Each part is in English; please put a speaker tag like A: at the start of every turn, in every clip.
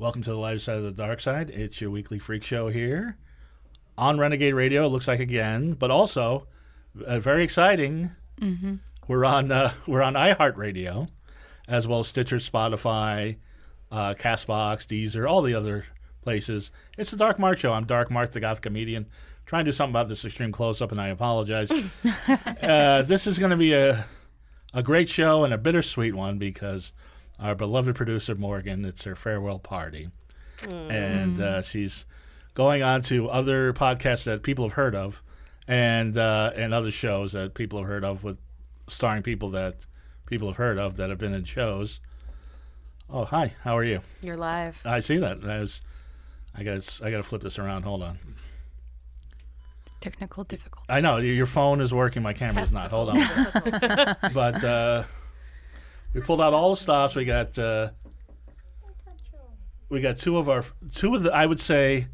A: Welcome to the light side of the dark side. It's your weekly freak show here on Renegade Radio. It looks like again, but also very exciting. Mm-hmm. We're on iHeartRadio, as well as Stitcher, Spotify, Castbox, Deezer, all the other places. It's the Dark Mark Show. I'm Dark Mark, the goth comedian. Trying to do something about this extreme close-up, and I apologize. This is going to be a great show and a bittersweet one because our beloved producer, Morgan, it's her farewell party. And she's going on to other podcasts that people have heard of and other shows that people have heard of with starring people that people have heard of that have been in shows. Oh, hi. How are you?
B: You're live.
A: I see that. I got to flip this around. Hold on.
C: Technical difficulty.
A: I know. Your phone is working. My camera's not. Hold on. But we pulled out all the stops. We got two of the, I would say,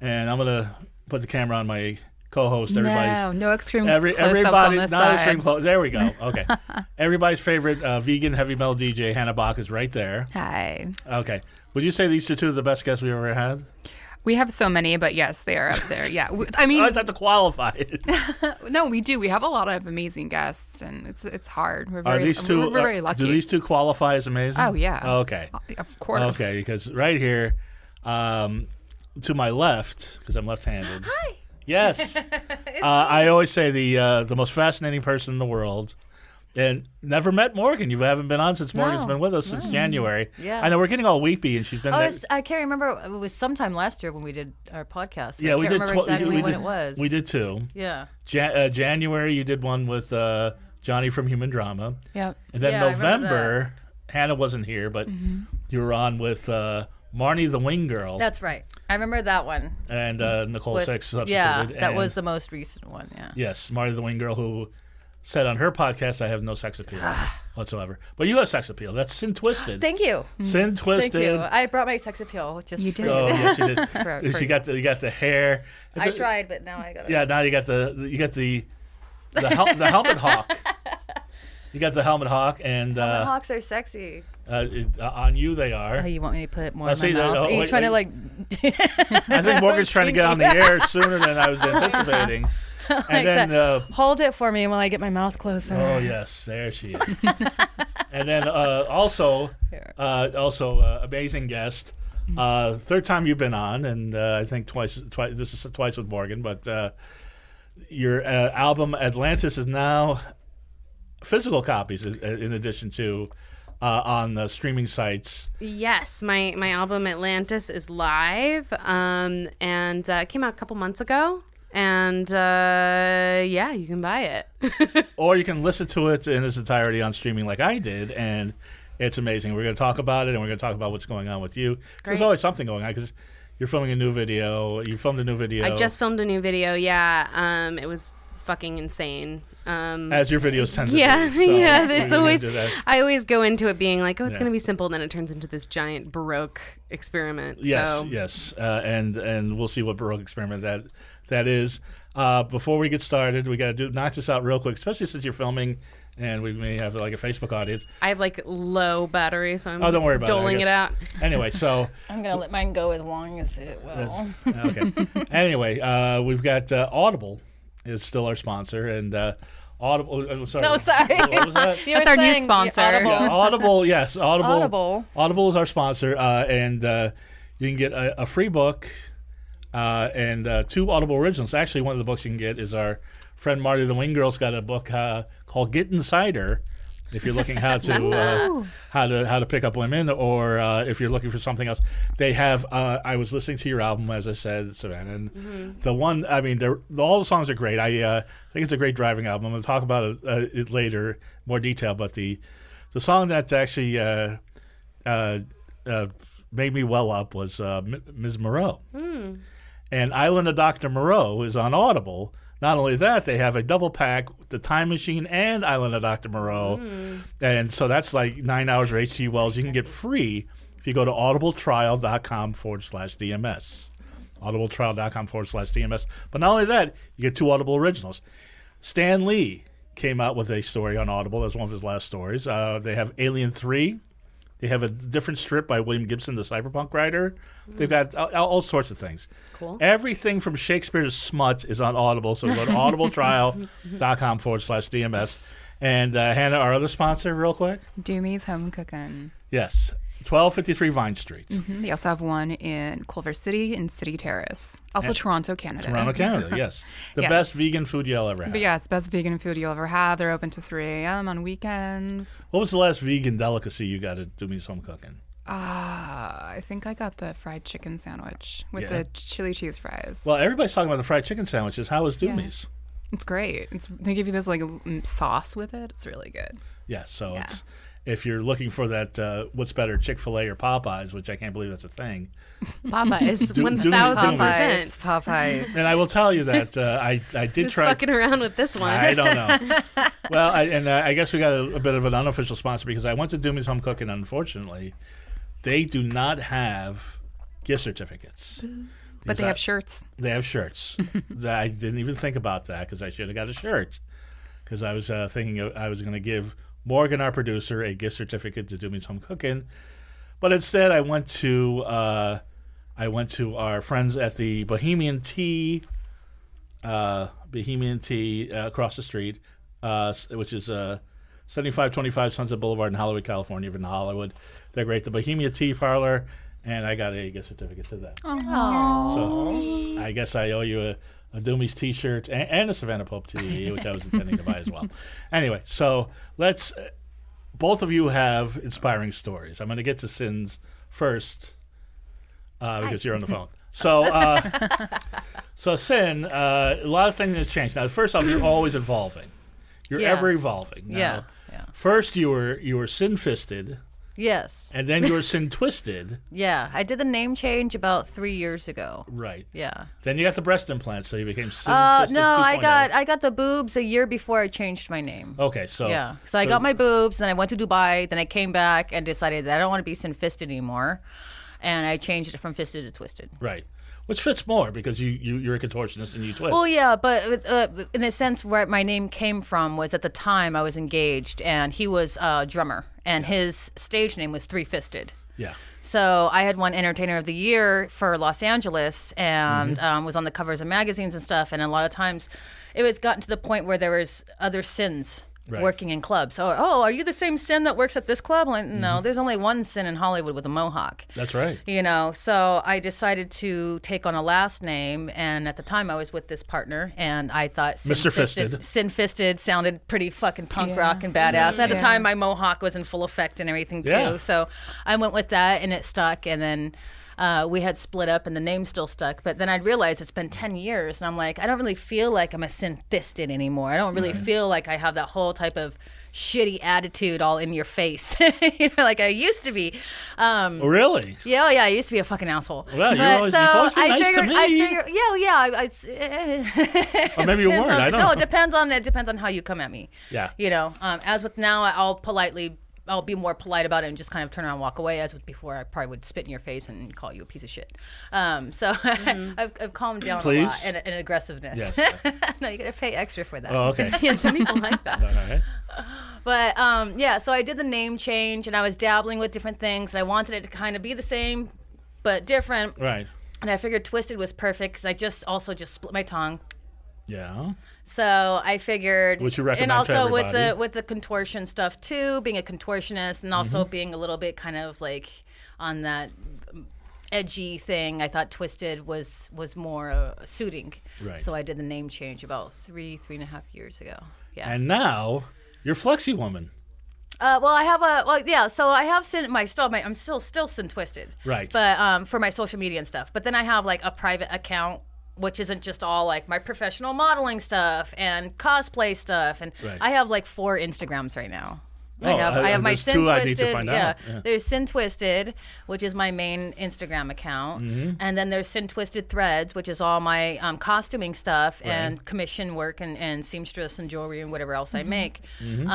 A: and I'm going to put the camera on my co-host.
C: No extreme
A: everybody,
C: on this
A: not
C: side.
A: extreme close. There we go. Okay. Everybody's favorite vegan heavy metal DJ, Hannah Bach, is right there.
C: Hi.
A: Okay. Would you say these are two of the best guests we've ever had?
C: We have so many, but yes, they are up there. Yeah. I mean,
A: I just have to qualify it.
C: No, we do. We have a lot of amazing guests, and it's hard. We're
A: We're
C: very lucky.
A: Do these two qualify as amazing?
C: Oh, yeah.
A: Okay.
C: Of course.
A: Okay, because right here, to my left, because I'm left-handed.
B: Hi.
A: Yes. I always say the most fascinating person in the world. And never met Morgan. You haven't been on since Morgan's been with us since January.
D: Yeah.
A: I know we're getting all weepy, and she's been there.
D: I can't remember. It was sometime last year when we did our podcast.
A: Yeah, we
D: I can't
A: did.
D: remember exactly when it was.
A: We did two.
D: Yeah.
A: January, you did one with Johnny from Human Drama.
C: Yep.
A: And then
D: Yeah, I remember
A: November, Hannah wasn't here, but you were on with Marnie the Wing Girl.
D: That's right. I remember that one.
A: And Nicole Six substituted.
D: Yeah, that
A: and
D: was the most recent one. Yeah.
A: Yes, Marty the Wing Girl, who said on her podcast, I have no sex appeal whatsoever. But you have sex appeal. That's Sin Twisted.
D: Thank you.
A: Sin Twisted.
D: Thank you. I brought my sex appeal. Just
C: You did.
A: Oh, yes, you did.
D: For
A: you got the hair.
D: I tried, but now I got it.
A: Yeah, now you got the helmet hawk. You got the helmet hawk, and
D: The hawks are sexy.
A: on you they are.
D: Oh, you want me to put it more in
A: see,
D: my mouth? Are you
A: wait,
D: trying to
A: wait.
D: I
A: think Morgan's trying to get on the air sooner than I was anticipating. And then
D: hold it for me while I get my mouth closer.
A: oh yes, there she is. And then also amazing guest. Third time you've been on, and I think twice. This is twice with Morgan, but your album Atlantis is now physical copies in addition to on the streaming sites.
B: Yes, my album Atlantis is live, and it came out a couple months ago. And yeah, you can buy it.
A: Or you can listen to it in its entirety on streaming like I did, and it's amazing. We're going to talk about it, and we're going to talk about what's going on with you. There's always something going on, because you're filming a new video. You filmed a new video.
B: I just filmed a new video, yeah. It was fucking insane.
A: As your videos tend to
B: yeah,
A: be. So
B: yeah, it's always,
A: I
B: I always go into it being like, oh, it's going to be simple, and then it turns into this giant Baroque experiment.
A: Yes. And we'll see what Baroque experiment that is. Before we get started, we got to knock this out real quick, especially since you're filming and we may have like a Facebook audience.
B: I have like low battery, so I'm
A: don't worry about
B: doling it out.
A: Anyway, so
D: I'm going to let mine go as long as it will.
A: okay. Anyway, we've got Audible is still our sponsor, and Audible. Sorry.
D: No, sorry.
A: What was that?
C: That's our new sponsor.
A: Audible, yes.
D: Audible.
A: Audible is our sponsor, and you can get a free book and 2 Audible originals. Actually, one of the books you can get is our friend Marty the Wing Girl's got a book called Get Inside Her. If you're looking how to pick up women, or if you're looking for something else, they have. I was listening to your album, as I said, Savannah, and the one. I mean, all the songs are great. I think it's a great driving album. I'm going to talk about it later, more detail. But the song that actually made me well up was Ms. Moreau, and Island of Dr. Moreau is on Audible. Not only that, they have a double pack, The Time Machine and Island of Dr. Moreau. And so that's like 9 hours for H.G. Wells. You can get free if you go to audibletrial.com/DMS. Audibletrial.com/DMS. But not only that, you get 2 Audible originals. Stan Lee came out with a story on Audible. That's one of his last stories. They have Alien 3, They have a different strip by William Gibson, the cyberpunk writer. They've got all sorts of things.
B: Cool.
A: Everything from Shakespeare to smut is on Audible, so go to audibletrial.com/DMS. And Hannah, our other sponsor, real quick.
C: Doomy's Home Cooking.
A: Yes, 1253 Vine Street.
C: They also have one in Culver City and City Terrace. Also
A: And
C: Toronto, Canada.
A: Toronto, Canada, yes. The
C: Yes.
A: best vegan food you'll ever have.
C: But yes, best vegan food you'll ever have. They're open to 3 a.m. on weekends.
A: What was the last vegan delicacy you got at Doomy's Home Cooking?
C: I think I got the fried chicken sandwich with
A: Yeah.
C: the chili cheese fries.
A: Well, everybody's talking about the fried chicken sandwiches. How was Doomy's?
C: It's great. They give you this like sauce with it. It's really good.
A: Yeah, so
C: Yeah.
A: it's if you're looking for that, what's better, Chick-fil-A or Popeyes, which I can't believe that's a thing.
B: Popeyes,
A: Do-
B: 1,000%.
D: Popeyes.
A: And I will tell you that I did
B: Who's
A: try.
B: fucking around with this one?
A: I don't know. Well, I guess we got a bit of an unofficial sponsor because I went to Doomy's Home Cooking. Unfortunately, they do not have gift certificates.
C: But they have shirts.
A: They have shirts. I didn't even think about that because I should have got a shirt. Because I was thinking I was going to give Morgan, our producer, a gift certificate to Doomy's Home Cooking, but instead I went to our friends at the Bohemian Tea across the street, which is 7525 Sunset Boulevard in Hollywood, California, in Hollywood. They're great. The Bohemian Tea Parlor, and I got a gift certificate to them. So I guess I owe you a Doomy's T-shirt and a Savannah Pope tee, which I was intending to buy as well. Anyway, so let's. Both of you have inspiring stories. I'm going to get to Sin's first because you're on the phone. So, so Sin, a lot of things have changed. Now, first off, you're always evolving. You're
D: Yeah.
A: ever evolving. Now,
D: Yeah.
A: First, you were Sin-fisted,
D: Yes.
A: and then you were Sin-twisted.
D: Yeah. I did the name change about 3 years ago.
A: Right.
D: Yeah.
A: Then you got the breast implants, so you became Sin-fisted.
D: No, I
A: 2.0.
D: got the boobs a year before I changed my name.
A: Okay, so
D: Yeah. So I got my boobs, then I went to Dubai, then I came back and decided that I don't want to be sin-fisted anymore. And I changed it from fisted to twisted.
A: right, which fits more because you're a contortionist and you twist.
D: Well, yeah, but in a sense, where my name came from was at the time I was engaged, and he was a drummer, and his stage name was Three Fisted.
A: Yeah.
D: So I had won Entertainer of the Year for Los Angeles, and was on the covers of magazines and stuff. And a lot of times, it was gotten to the point where there was other sins.
A: Right.
D: Working in clubs. So, are you the same Sin that works at this club? I'm like, no, there's only one Sin in Hollywood with a mohawk.
A: That's right.
D: You know, so I decided to take on a last name, and at the time I was with this partner, and I thought
A: Mr. Fisted.
D: Sin-fisted sounded pretty fucking punk rock and badass. At the
C: Yeah.
D: time, my mohawk was in full effect and everything too.
A: Yeah.
D: So I went with that, and it stuck. And then we had split up, and the name still stuck. But then I realized it's been 10 years, and I'm like, I don't really feel like I'm a Sin-fisted anymore. I don't really feel like I have that whole type of shitty attitude all in your face, like I used to be.
A: Oh, really?
D: Yeah, I used to be a fucking asshole.
A: Well,
D: But
A: you've always been nice to me.
D: I figured,
A: Or maybe you
D: depends
A: weren't.
D: on-
A: I don't
D: no,
A: know.
D: it depends on how you come at me.
A: Yeah.
D: You know, as with now, I'll be more polite about it and just kind of turn around and walk away. As with before, I probably would spit in your face and call you a piece of shit. So I've calmed down
A: Please?
D: a lot in aggressiveness.
A: Yes.
D: No, you got to pay extra for that.
A: Oh, okay.
B: Yeah, some people like that.
A: All right.
D: But yeah, so I did the name change, and I was dabbling with different things. And I wanted it to kind of be the same, but different.
A: Right.
D: And I figured Twisted was perfect because I just split my tongue.
A: Yeah.
D: So I figured,
A: Which you recommend
D: and
A: to
D: also
A: everybody.
D: with the contortion stuff too, being a contortionist, and also being a little bit kind of like on that edgy thing. I thought Twisted was more suiting.
A: Right.
D: So I did the name change about 3.5 years ago. Yeah.
A: And now you're Flexi Woman.
D: So I have I'm still Sin Twisted.
A: Right.
D: But for my social media and stuff. But then I have like a private account, which isn't just all like my professional modeling stuff and cosplay stuff. And
A: Right.
D: I have like 4 Instagrams right now.
A: Oh,
D: I have my
A: there's
D: Sin
A: 2 I
D: Twisted.
A: need to find out. Yeah.
D: There's Sin Twisted, which is my main Instagram account,
A: Mm-hmm.
D: and then there's Sin Twisted Threads, which is all my costuming stuff and commission work and seamstress and jewelry and whatever else I make.
A: Mm-hmm.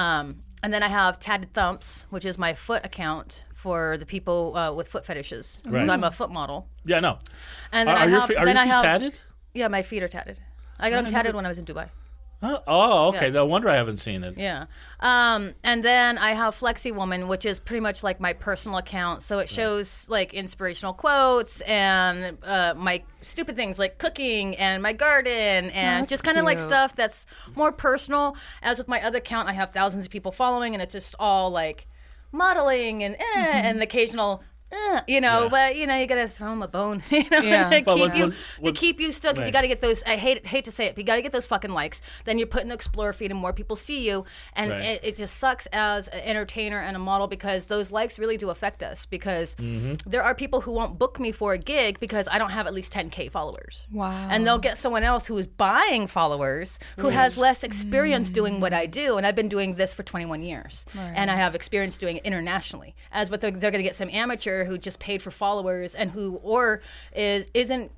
D: And then I have Tatted Thumps, which is my foot account for the people with foot fetishes, because
A: Right.
D: I'm a foot model.
A: Yeah, no.
D: And then
A: Are
D: I
A: your
D: have
A: feet
D: then I have
A: tatted?
D: yeah, my feet are tatted. I got them tatted when I was in Dubai.
A: Oh, okay.
D: Yeah.
A: No wonder I haven't seen it.
D: Yeah. And then I have Flexi Woman, which is pretty much like my personal account. So it shows like inspirational quotes and my stupid things like cooking and my garden and
C: That's
D: just kind of like
C: cute.
D: stuff that's more personal. As with my other account, I have thousands of people following, and it's just all like modeling and and occasional.
A: Yeah.
D: But you gotta throw them a bone,
C: Yeah.
D: to
A: But
D: keep you still, because
A: Right.
D: you gotta get those. I hate to say it, but you gotta get those fucking likes. Then you put in the Explorer feed, and more people see you, and
A: Right.
D: it just sucks as an entertainer and a model because those likes really do affect us. Because there are people who won't book me for a gig because I don't have at least 10K followers.
C: Wow.
D: And they'll get someone else who is buying followers who has less experience doing what I do. And I've been doing this for 21 years.
C: Right.
D: And I have experience doing it internationally. As but they're going to get some amateur who just paid for followers and who isn't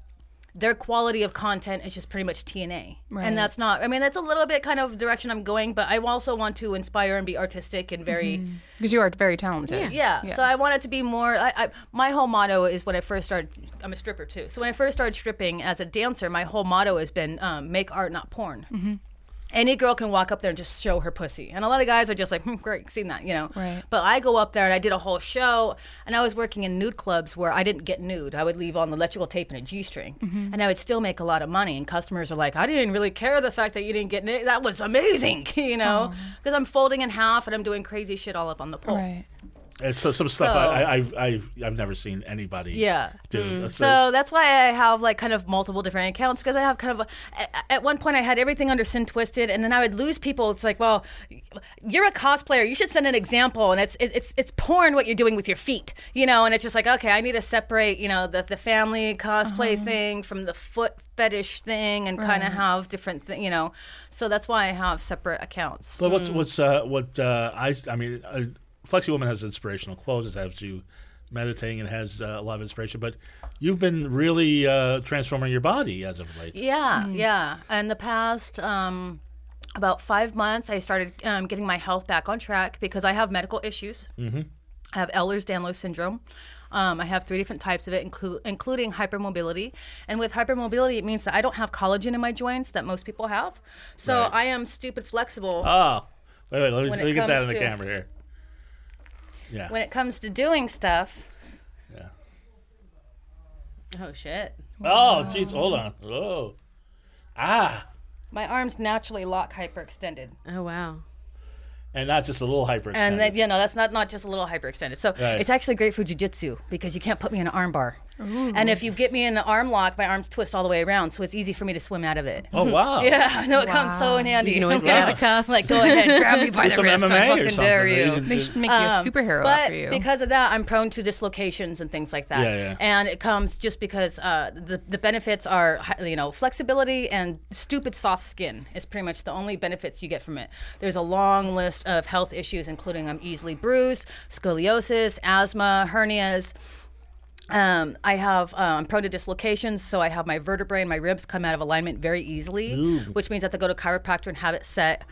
D: their quality of content is just pretty much TNA.
C: Right.
D: And that's not, I mean, that's a little bit kind of direction I'm going, but I also want to inspire and be artistic and very,
C: Because you are very talented.
D: yeah. So I want it to be more, my whole motto is when I first started, I'm a stripper too. So when I first started stripping as a dancer, my whole motto has been make art, not porn. Any girl can walk up there and just show her pussy. And a lot of guys are just like, great, seen that,
C: Right.
D: But I go up there and I did a whole show, and I was working in nude clubs where I didn't get nude. I would leave on the electrical tape and a G-string. And I would still make a lot of money. And customers are like, I didn't really care the fact that you didn't get nude. That was amazing, Because I'm folding in half and I'm doing crazy shit all up on the pole.
C: Right.
A: It's some stuff I've never seen anybody
D: Yeah.
A: do.
D: So that's why I have like kind of multiple different accounts, because I have kind of at one point I had everything under Sin Twisted, and then I would lose people. It's like, well, you're a cosplayer, you should send an example, and it's porn what you're doing with your feet, and it's just like, okay, I need to separate the family cosplay thing from the foot fetish thing and kind of have different so that's why I have separate accounts.
A: But I mean, Flexi Woman has inspirational quotes. It has you meditating. It has a lot of inspiration. But you've been really transforming your body as of late.
D: Yeah. In the past about 5 months, I started getting my health back on track because I have medical issues. I have Ehlers-Danlos syndrome. I have 3 different types of it, including hypermobility. And with hypermobility, it means that I don't have collagen in my joints that most people have. So
A: Right.
D: I am stupid flexible.
A: Oh, wait, let
D: When
A: me
D: it
A: get that
D: comes
A: in the
D: to-
A: camera here. Yeah.
D: When it comes to doing stuff.
A: Yeah.
D: Oh, shit.
A: Oh, jeez, hold on. Oh. Ah.
D: My arms naturally lock hyperextended.
B: Oh, wow.
A: And not just a little hyperextended.
D: And then, that's not just a little hyperextended. So
A: Right.
D: it's actually great for jiu-jitsu because you can't put me in an arm bar. And if you get me in an arm lock, my arms twist all the way around, so it's easy for me to swim out of it.
A: Oh, wow.
D: Yeah, I know it comes so in handy.
B: You can always get the cuffs.
D: Like, go ahead, grab me by
A: Do
D: the
A: some
D: wrist.
A: MMA
D: I
A: or
D: fucking
A: something.
D: dare
A: You
D: you.
A: can
C: They
A: just-
C: should make you a superhero
D: But
C: after you.
D: because of that, I'm prone to dislocations and things like that.
A: Yeah.
D: And it comes just because the benefits are, flexibility and stupid soft skin is pretty much the only benefits you get from it. There's a long list of health issues, including I'm easily bruised, scoliosis, asthma, hernias. I'm prone to dislocations, so I have my vertebrae and my ribs come out of alignment very easily, which means I have to go to a chiropractor and have it set.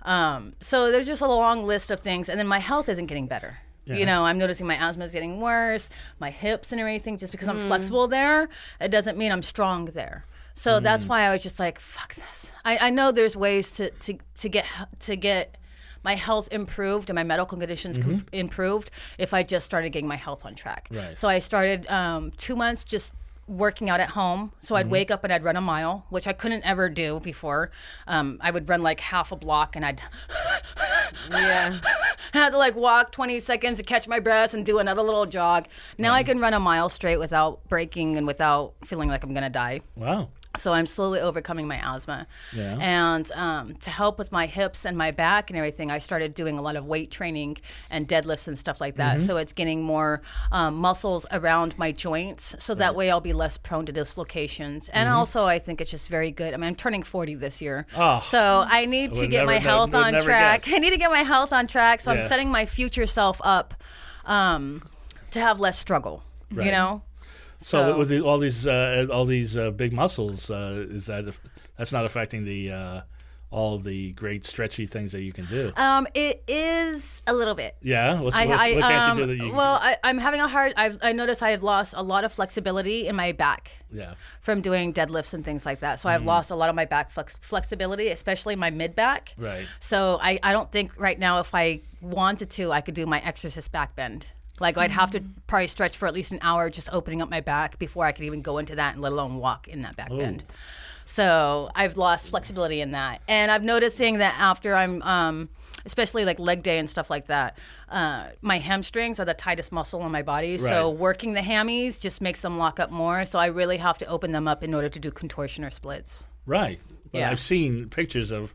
D: So there's just a long list of things, and then my health isn't getting better.
A: Yeah.
D: I'm noticing my asthma is getting worse, my hips and everything. Just because I'm flexible there, it doesn't mean I'm strong there. So that's why I was just like, fuck this. I know there's ways to get my health improved and my medical conditions improved if I just started getting my health on track.
A: Right.
D: So I started 2 months just working out at home. So I'd wake up and I'd run a mile, which I couldn't ever do before. I would run like half a block and I'd
B: Yeah.
D: I had to like walk 20 seconds to catch my breath and do another little jog. Now I can run a mile straight without breaking and without feeling like I'm going to die.
A: Wow.
D: So I'm slowly overcoming my asthma.
A: Yeah.
D: And to help with my hips and my back and everything, I started doing a lot of weight training and deadlifts and stuff like that. So it's getting more muscles around my joints. So that way I'll be less prone to dislocations. And also I think it's just very good. I mean, I'm turning 40 this year.
A: Oh.
D: So I need to
A: Would
D: get
A: never
D: my
A: know-
D: health
A: would
D: on
A: never
D: track.
A: guess.
D: I need to get my health on track. So
A: Yeah.
D: I'm setting my future self up to have less struggle,
A: Right. So with all these big muscles, that's not affecting the all the great stretchy things that you can do.
D: It is a little bit.
A: Yeah, what can't you do that you?
D: Well, I'm having a hard. I noticed I had lost a lot of flexibility in my back.
A: Yeah.
D: From doing deadlifts and things like that, so I've lost a lot of my back flexibility, especially my mid back.
A: Right.
D: So I don't think right now, if I wanted to, I could do my exorcist back bend. Like I'd have to probably stretch for at least an hour just opening up my back before I could even go into that, and let alone walk in that back bend. So I've lost flexibility in that. And I'm noticing that after I'm, especially like leg day and stuff like that, my hamstrings are the tightest muscle in my body. Right. So working the hammies just makes them lock up more. So I really have to open them up in order to do contortion or splits.
A: Right. Well, I've seen pictures of,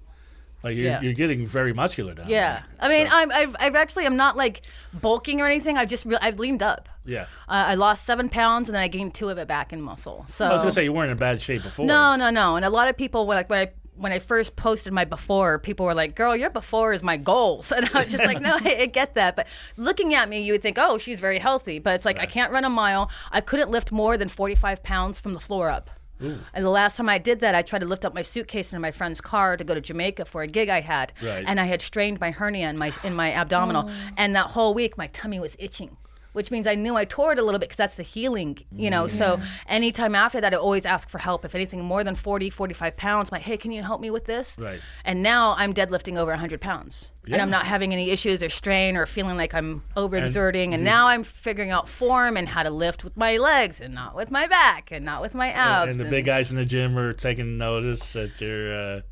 A: like, you're getting very muscular down there.
D: I mean, I'm not like bulking or anything. I've leaned up.
A: Yeah.
D: I lost 7 pounds and then I gained 2 of it back in muscle. So
A: I was gonna say you weren't in bad shape before.
D: No. And a lot of people were like, when I first posted my before, people were like, "Girl, your before is my goals," and I was just like, "No, I get that." But looking at me, you would think, "Oh, she's very healthy," but it's like I can't run a mile. I couldn't lift more than 45 pounds from the floor up. Ooh. And the last time I did that, I tried to lift up my suitcase in my friend's car to go to Jamaica for a gig I had, and I had strained my hernia in my abdominal, and that whole week my tummy was itching, which means I knew I tore it a little bit because that's the healing, you know. So anytime after that, I always ask for help. If anything more than 40, 45 pounds, I'm like, hey, can you help me with this?
A: Right.
D: And now I'm deadlifting over 100 pounds. Yeah. And I'm not having any issues or strain or feeling like I'm overexerting. And now I'm figuring out form and how to lift with my legs and not with my back and not with my abs.
A: And the big guys in the gym are taking notice that you're...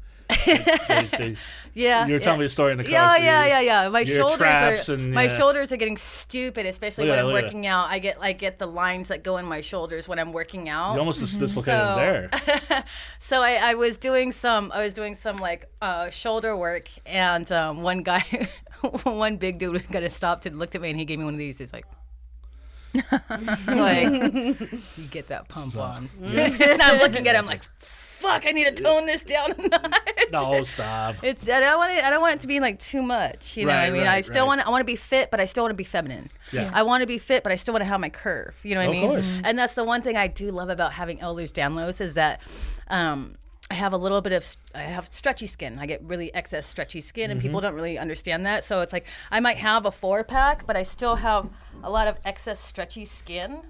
A: you were telling me a story in the car.
D: Yeah. My shoulders are getting stupid, especially when I'm working out. I get the lines that go in my shoulders when I'm working out.
A: You almost dislocated there.
D: So I was doing some like shoulder work, and one guy, one big dude, kind of stopped and looked at me, and he gave me one of these. He's like. Like, you get that pump on. Yes. And I'm looking at him like, fuck, I need to tone this down a notch.
A: No, stop.
D: I don't want it to be like too much. You know what I mean? I want to be fit, but I still want to be feminine. Yeah. I want to be fit, but I still want to have my curve. You know what I mean? Of course. And that's the one thing I do love about having Ehlers-Danlos is that I have a little bit of stretchy skin. I get really excess stretchy skin, and people don't really understand that. So it's like I might have a 4-pack, but I still have a lot of excess stretchy skin.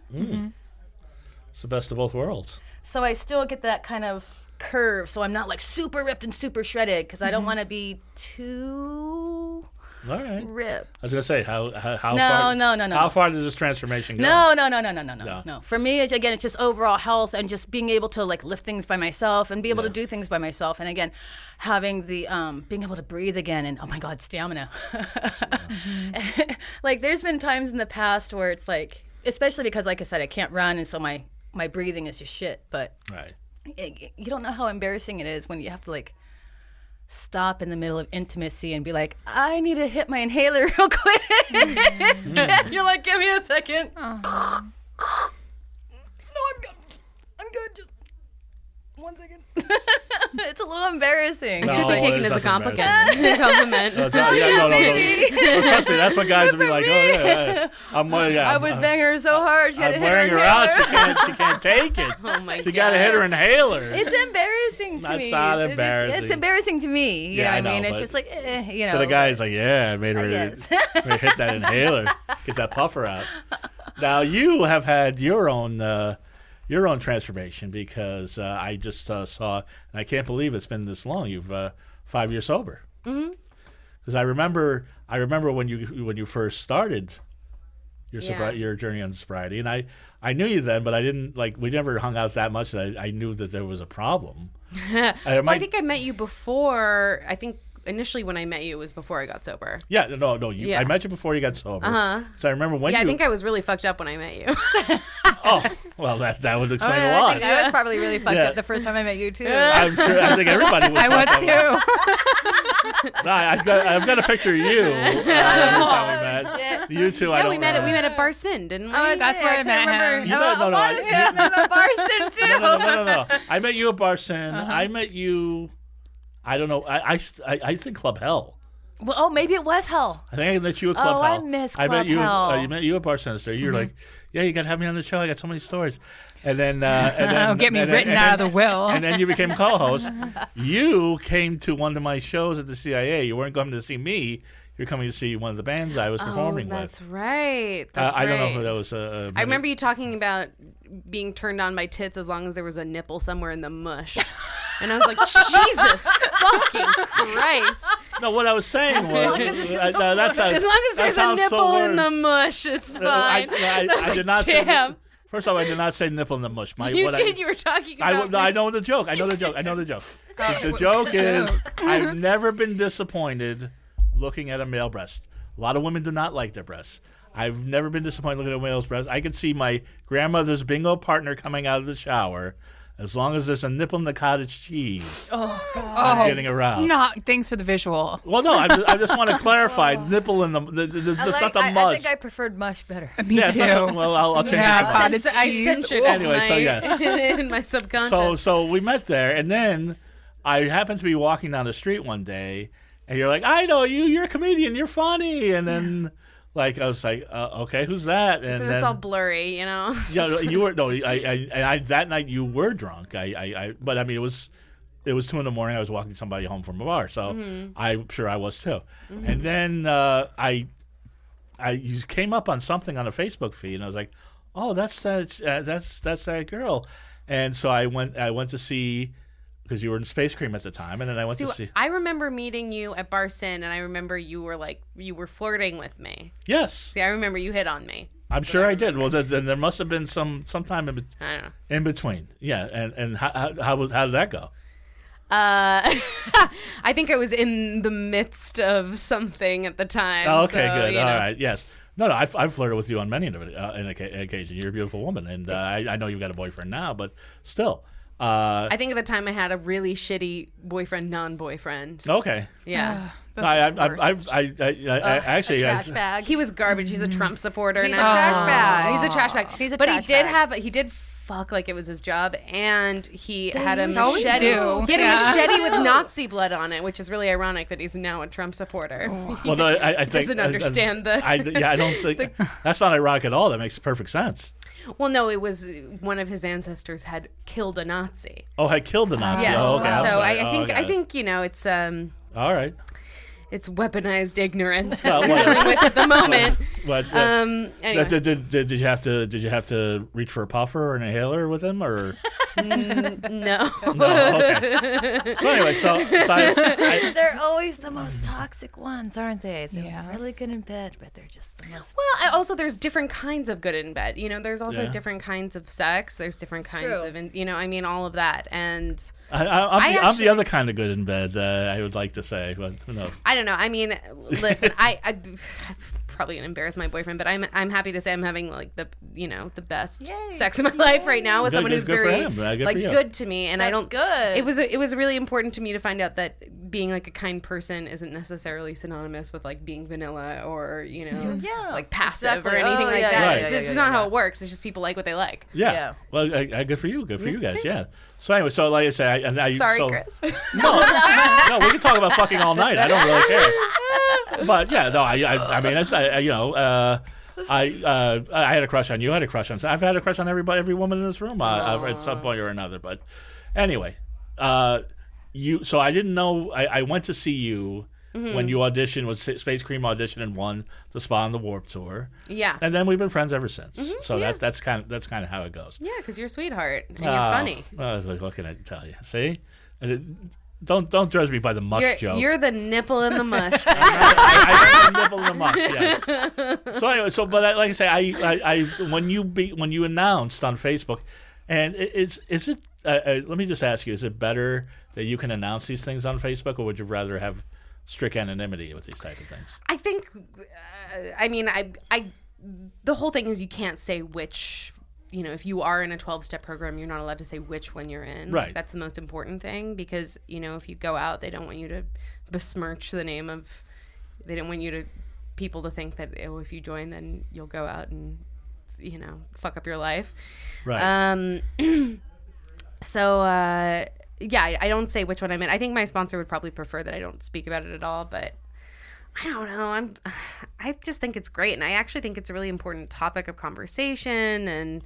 A: It's the best of both worlds.
D: So I still get that kind of curve. So I'm not like super ripped and super shredded because I don't want to be too ripped.
A: I was gonna say how far?
D: No.
A: How far does this transformation go?
D: No. For me, it's just overall health and just being able to like lift things by myself and be able to do things by myself. And again, having the being able to breathe again and oh my God, stamina. Like there's been times in the past where it's like, especially because like I said, I can't run and so my breathing is just shit. But you don't know how embarrassing it is when you have to like stop in the middle of intimacy and be like, I need to hit my inhaler real quick. You're like, give me a second. No, I'm good. Just 1 second. It's a little embarrassing.
B: No, it could be taken as a compliment.
A: No, trust me, that's what guys will be like,
D: I was banging her so hard, she had to hit
A: wearing her out, she can't take it.
B: Oh my God.
A: She got to hit her inhaler.
D: It's embarrassing to me.
A: That's not embarrassing.
D: It's embarrassing to me. You know what I mean? It's just like, you know.
A: So the guy's like, I made her hit that inhaler, get that puffer out. Now, you have had your own transformation because I just saw, and I can't believe it's been this long. You've 5 years sober. Because I remember when you first started your journey on sobriety, and I knew you then, but I didn't we never hung out that much that I knew that there was a problem.
B: I think I met you before. I think initially when I met you, it was before I got sober.
A: Yeah, no. I met you before you got sober. So I remember when.
B: Yeah, I think I was really fucked up when I met you.
A: Oh, well, that would explain a lot.
D: I was probably really fucked up the first time I met you too.
A: I'm sure. I think everybody was.
C: I was
A: too. No, I've got a picture of you. Time we met. You two.
B: Yeah, we met at Bar Sin, didn't we?
C: That's where I met him.
D: I met at Bar Sin too.
A: No. I met you at Bar Sin. I met you. I don't know. I think Club Hell.
D: Well, maybe it was hell.
A: I think I met you at Club
D: Oh,
A: Hell.
D: I miss
A: I met
D: Club
A: you.
D: Hell.
A: You met you at Bar Sinister. You're like, yeah, you got to have me on the show. I got so many stories. And then,
C: Get me written out of the will.
A: And then you became co-host. You came to one of my shows at the CIA. You weren't coming to see me. You're coming to see one of the bands I was performing
B: that's
A: with.
B: Right. That's
A: I don't know
B: right.
A: if that was
B: I remember you talking about being turned on by tits as long as there was a nipple somewhere in the mush. And I was like, Jesus fucking Christ.
A: No, what I was saying was...
B: As long as there's a nipple in the mush, it's fine.
A: I did not say... First of all, I did not say nipple in the mush.
B: You were talking about...
A: I know the joke. The joke is I've never been disappointed looking at a male breast. A lot of women do not like their breasts. I've never been disappointed looking at a male's breast. I could see my grandmother's bingo partner coming out of the shower. As long as there's a nipple in the cottage cheese, I'm getting aroused.
C: Thanks for the visual.
A: Well, no, I just want to clarify. Nipple in the not the mush.
D: I think I preferred mush better.
C: Me too.
A: Well, I'll change it.
C: Cottage
B: I
C: cheese.
B: censored it
A: Anyway, so yes.
B: in my subconscious.
A: So we met there, and then I happened to be walking down the street one day, and you're like, I know you. You're a comedian. You're funny. And then, I was like, okay, who's that? And
B: so
A: then,
B: it's all blurry, you know.
A: Yeah, you were I that night you were drunk. But I mean, it was 2 a.m. I was walking somebody home from a bar, so I'm sure I was too. And then you came up on something on a Facebook feed, and I was like, oh, that's that girl. And so I went to see. Because you were in Space Cream at the time, and then I went to see.
B: I remember meeting you at Bar Sin, and I remember you were flirting with me.
A: Yes.
B: See, I remember you hit on me.
A: I'm sure I did. Well, then there must have been some time
B: I don't know.
A: in between. Yeah, and how did that go?
B: I think I was in the midst of something at the time.
A: Oh, okay,
B: so,
A: good.
B: You know.
A: All right, yes. No, I've flirted with you on many occasions. You're a beautiful woman, and I know you've got a boyfriend now, but still.
B: I think at the time I had a really shitty boyfriend, non-boyfriend.
A: Okay.
B: Yeah.
A: I actually
D: trash bag.
B: He was garbage. He's a Trump supporter.
D: He's
B: now.
D: a trash bag.
B: He's a trash bag.
D: He's a
B: but
D: trash
B: he did
D: bag.
B: he did fuck like it was his job, and he had a
C: always
B: machete.
C: do.
B: He had a machete with Nazi blood on it, which is really ironic that he's now a Trump supporter.
A: Well, no, I think
B: doesn't understand the.
A: I don't think that's not ironic at all. That makes perfect sense.
B: Well, no, it was one of his ancestors had killed a Nazi.
A: Oh, had killed the Nazi.
B: Yes.
A: Oh, okay. I'm
B: So
A: sorry.
B: I think you know it's
A: All right.
B: it's weaponized ignorance that we're dealing with at the moment.
A: What?
B: Anyway.
A: Did you have to reach for a puffer or an inhaler with him, or?
B: No.
A: No. Okay. So anyway,
D: They're always the most toxic ones, aren't they? They're really good in bed, but they're just the most.
B: Well, also there's different kinds of good in bed. You know, there's also different kinds of sex. There's different kinds of, all of that. And
A: I'm the other kind of good in bed. I would like to say, but who knows?
B: I don't know. I mean, listen, I probably gonna embarrass my boyfriend, but I'm happy to say I'm having like the best sex in my life right now with someone who's very good to me, and
D: That's
B: I don't.
D: Good.
B: It was really important to me to find out that being like a kind person isn't necessarily synonymous with like being vanilla or like passive or anything like that. It's just not how it works. It's just people like what they like.
A: Yeah. Well, good for you. Good for you guys. Yeah. So anyway, so like I say,
B: Sorry, Chris.
A: No, we can talk about fucking all night. I don't really care. But yeah, no, I mean, I had a crush on you. I had a crush on. I've had a crush on every woman in this room at some point or another. But anyway, So I didn't know. I went to see you. When you auditioned with Space Cream audition and won the spot on the Warped Tour.
B: Yeah.
A: And then we've been friends ever since. So that's kind of how it goes.
B: Yeah, because you're a sweetheart and you're funny.
A: I was like, what can I tell you? See? Don't judge me by the mush joke.
B: You're the nipple in the mush.
A: I'm the nipple in the mush. Yes. So anyway, but like I say, I when you announced on Facebook, and is it? Let me just ask you: is it better that you can announce these things on Facebook, or would you rather have strict anonymity with these type of things?
B: I think, the whole thing is you can't say which, if you are in a 12-step program, you're not allowed to say which one you're in.
A: Right.
B: That's the most important thing because, if you go out, they don't want you to besmirch the name of, they don't want people to think that, if you join, then you'll go out and, fuck up your life.
A: Right.
B: Yeah, I don't say which one I'm in. I think my sponsor would probably prefer that I don't speak about it at all, but I don't know. I just think it's great, and I actually think it's a really important topic of conversation. And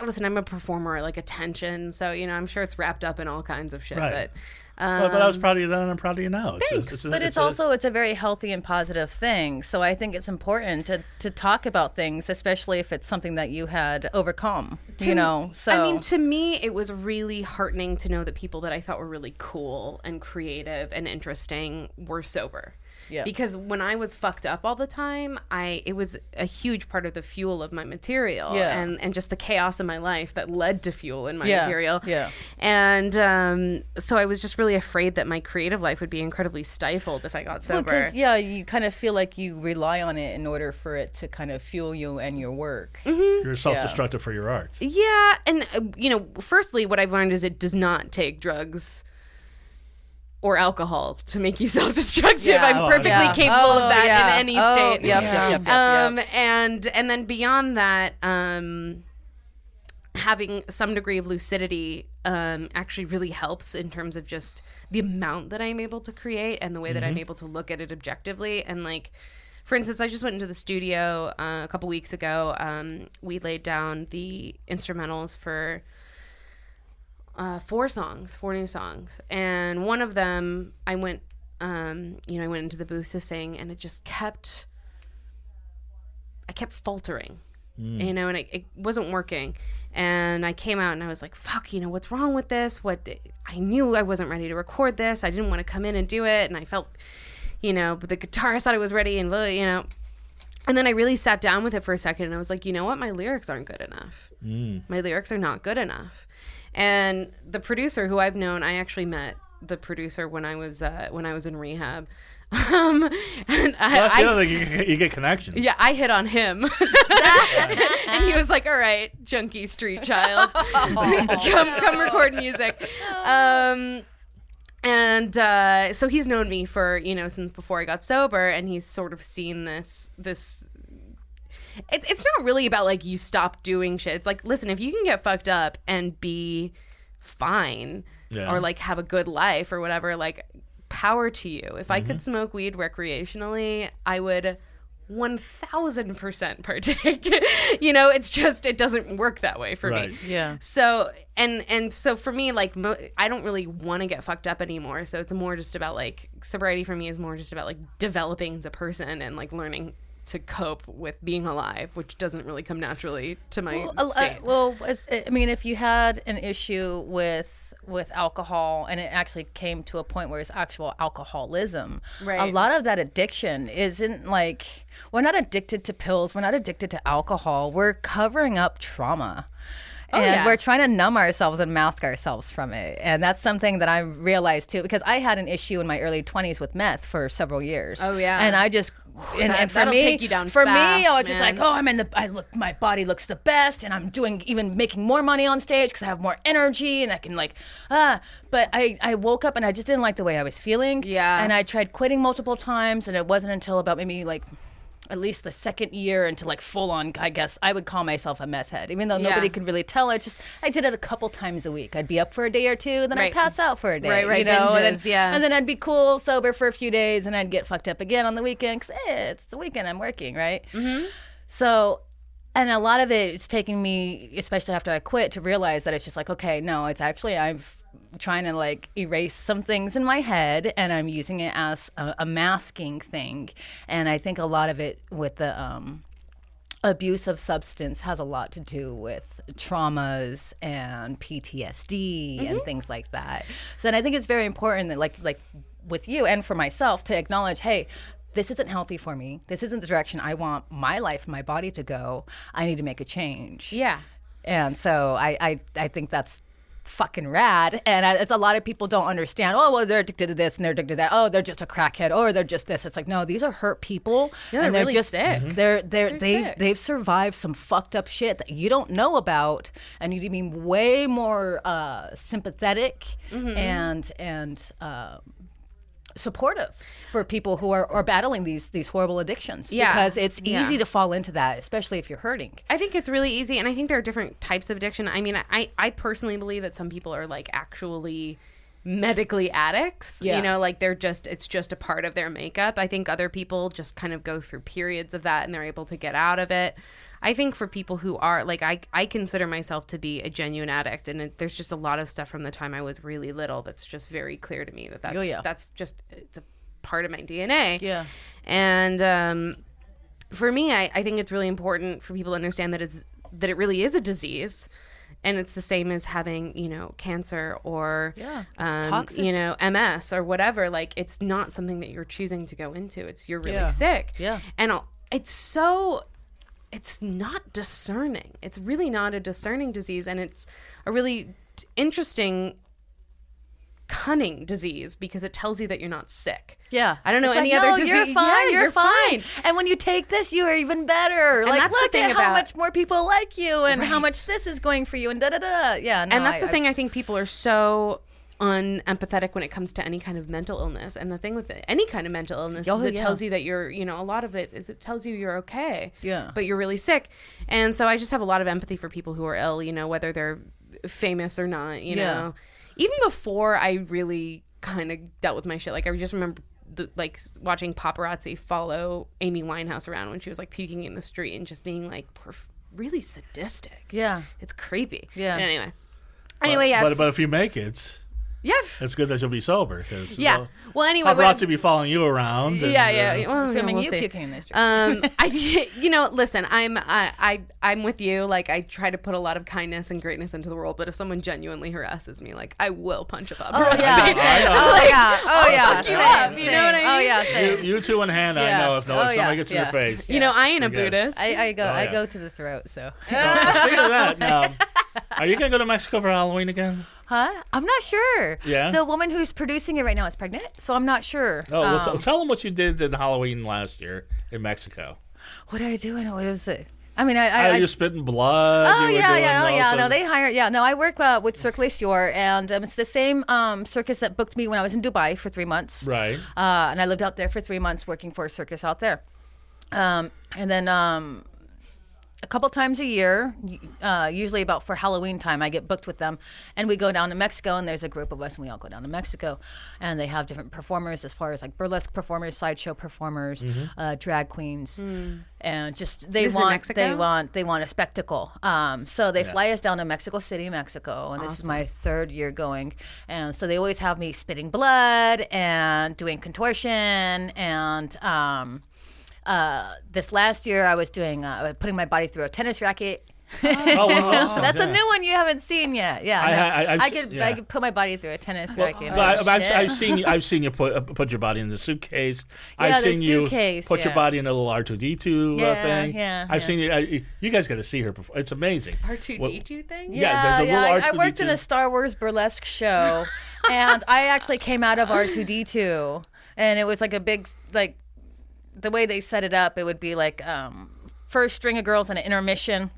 B: listen, I'm a performer, I like attention, so I'm sure it's wrapped up in all kinds of shit.
A: Right. But I was proud of you then, and I'm proud of you now.
B: Thanks.
D: But it's a very healthy and positive thing. So I think it's important to talk about things, especially if it's something that you had overcome. So
B: I mean, to me, it was really heartening to know that people that I thought were really cool and creative and interesting were sober.
D: Yeah.
B: Because when I was fucked up all the time, it was a huge part of the fuel of my material, and just the chaos in my life that led to fuel in my material.
D: Yeah.
B: And so I was just really afraid that my creative life would be incredibly stifled if I got sober.
D: Because you kind of feel like you rely on it in order for it to kind of fuel you and your work.
B: Mm-hmm.
A: You're self-destructive for your art.
B: Yeah, and firstly, what I've learned is it does not take drugs or alcohol to make you self-destructive.
D: Yeah.
B: I'm perfectly capable of that in any state.
D: Yep.
B: And then beyond that, having some degree of lucidity actually really helps in terms of just the amount that I'm able to create and the way that I'm able to look at it objectively. And for instance, I just went into the studio a couple weeks ago. We laid down the instrumentals for 4 new songs, and one of them I went into the booth to sing, and I kept faltering, and it wasn't working, and I came out and I was like, fuck, what's wrong with this? I knew I wasn't ready to record this. I didn't want to come in and do it, and I felt, but the guitarist thought I was ready, and and then I really sat down with it for a second, and I was like, you know what? My lyrics aren't good enough. My lyrics are not good enough. And the producer who I've known, I actually met the producer when I was in rehab. And
A: that's the other thing, you get connections.
B: Yeah, I hit on him. And he was like, all right, junkie street child, come record music. So he's known me for, since before I got sober, and he's sort of seen this it's not really about you stop doing shit. It's like, listen, if you can get fucked up and be fine or have a good life or whatever, power to you. If I could smoke weed recreationally, I would 1000% partake. It's just, it doesn't work that way for me.
D: Yeah.
B: So, and so for me, I don't really want to get fucked up anymore. So it's more just about sobriety for me is more just about developing as a person and learning to cope with being alive, which doesn't really come naturally to my state.
D: If you had an issue with alcohol and it actually came to a point where it's actual alcoholism,
B: right.
D: A lot of that addiction isn't we're not addicted to pills, we're not addicted to alcohol, we're covering up trauma. We're trying to numb ourselves and mask ourselves from it. And that's something that I realized too, because I had an issue in my early 20s with meth for several years.
B: Oh yeah.
D: And I just and for
B: that'll
D: me,
B: take you down
D: for
B: fast,
D: me, I was
B: man.
D: just my body looks the best, and I'm even making more money on stage because I have more energy, and I can But I woke up and I just didn't like the way I was feeling.
B: Yeah.
D: And I tried quitting multiple times, and it wasn't until about maybe at least the second year into full on, I guess I would call myself a meth head, even though nobody could really tell. I did it a couple times a week. I'd be up for a day or two, then I'd pass out for a day.
B: Right.
D: Binges,
B: and
D: then I'd be cool, sober for a few days, and I'd get fucked up again on the weekend because it's the weekend, I'm working, right? Mm-hmm. So, and a lot of it is taking me, especially after I quit, to realize that it's just okay, no, it's actually I've trying to erase some things in my head, and I'm using it as a masking thing. And I think a lot of it with the abuse of substance has a lot to do with traumas and PTSD and things like that. So, and I think it's very important that like with you and for myself to acknowledge, hey, this isn't healthy for me. This isn't the direction I want my life, my body to go. I need to make a change.
B: Yeah.
D: And so I think that's fucking rad. And it's a lot of people don't understand, oh, well, they're addicted to this and they're addicted to that. Oh, they're just a crackhead, or they're just this. It's no, these are hurt people.
B: Yeah,
D: and they're
B: really
D: just
B: sick.
D: They've survived some fucked up shit that you don't know about, and you need to be way more sympathetic and supportive for people who are battling these horrible addictions.
B: Yeah.
D: Because it's easy to fall into that, especially if you're hurting.
B: I think it's really easy, and I think there are different types of addiction. I mean, I personally believe that some people are actually medically addicts.
D: Yeah.
B: You know, like it's just a part of their makeup. I think other people just kind of go through periods of that and they're able to get out of it. I think for people who are like, I consider myself to be a genuine addict, and there's just a lot of stuff from the time I was really little that's just very clear to me that's just, it's a part of my DNA.
D: Yeah.
B: And for me, I think it's really important for people to understand that it really is a disease. And it's the same as having, you know, cancer or,
D: toxic.
B: you know, MS or whatever. Like, it's not something that you're choosing to go into. You're really sick.
D: Yeah.
B: And it's not discerning. It's really not a discerning disease. And it's a really interesting, cunning disease because it tells you that you're not sick.
D: Yeah.
B: I don't know
D: It's
B: any
D: like,
B: other
D: no,
B: disease.
D: You're fine.
B: Yeah,
D: you're fine. And when you take this, you are even better.
B: And
D: like,
B: that's the
D: look
B: thing
D: at how
B: about-
D: much more people like you and how much this is going for you and da-da-da. Yeah. No,
B: And that's the thing. I think people are so unempathetic when it comes to any kind of mental illness. And the thing with any kind of mental illness is it tells you that you're, you know, a lot of it is it tells you you're okay.
D: Yeah.
B: But you're really sick. And so I just have a lot of empathy for people who are ill, you know, whether they're famous or not, you know. Even before I really kind of dealt with my shit. Like, I just remember watching paparazzi follow Amy Winehouse around when she was like puking in the street and just being like really sadistic.
D: Yeah.
B: It's creepy.
D: Yeah.
B: But anyway, yeah.
A: But if you make it,
B: yeah.
A: it's good that you'll be sober. Cause
B: Yeah. Well, anyway.
A: paparazzi be following you around. And,
B: Yeah. Well,
D: filming
B: we'll
D: you
B: see.
D: puking in the street.
B: You know, listen, I'm with you. Like, I try to put a lot of kindness and greatness into the world, but if someone genuinely harasses me, like, I will punch a paparazzi.
D: Oh, yeah.
A: I know.
D: Oh, yeah. Oh, yeah.
B: fuck you up, you know what I mean?
D: Oh, yeah. Same.
A: You two in hand, I
D: Yeah.
A: know if somebody gets in your face.
B: You know, I ain't a
A: Forget it.
B: Buddhist.
D: I go
A: Oh, yeah.
D: I go to the throat, so.
A: Speaking of that, now, are you going to go to Mexico for Halloween again?
D: Huh? I'm not sure.
A: Yeah?
D: The woman who's producing it right now is pregnant, so I'm not sure.
A: Oh, well, tell them what you did in Halloween last year in Mexico.
D: What did I do? What was it? I mean, I
A: you spitting blood.
D: Oh,
A: you were
D: yeah,
A: doing
D: yeah, oh,
A: all
D: yeah.
A: sorts
D: No,
A: of-
D: they hire. Yeah, no, I work with Cirque du Soleil, and it's the same circus that booked me when I was in Dubai for 3 months.
A: Right.
D: And I lived out there for 3 months working for a circus out there. And then a couple times a year, usually about for Halloween time, I get booked with them, and we go down to Mexico, and there's a group of us, and we all go down to Mexico, and they have different performers as far as like burlesque performers, sideshow performers, drag queens, and just they
B: This is in Mexico?
D: want a spectacle. So they fly us down to Mexico City, Mexico, and this is my 3rd year going, and so they always have me spitting blood and doing contortion and. This last year, I was doing putting my body through a tennis racket.
A: Oh, well,
D: That's a new one you haven't seen yet. Yeah, I could put my body through a tennis racket.
A: I've seen you put your body in the suitcase.
D: Yeah,
A: I've
D: the
A: seen
D: suitcase,
A: you put your body in a little R2D2 thing.
D: yeah,
A: I've
D: yeah.
A: seen you. You guys got to see her perform. It's amazing.
B: R2D2 thing?
A: Yeah, there's a little
D: I
A: R2D2.
D: worked in a Star Wars burlesque show, and I actually came out of R2D2, and it was like a big like. The way they set it up, it would be like first string of girls in an intermission.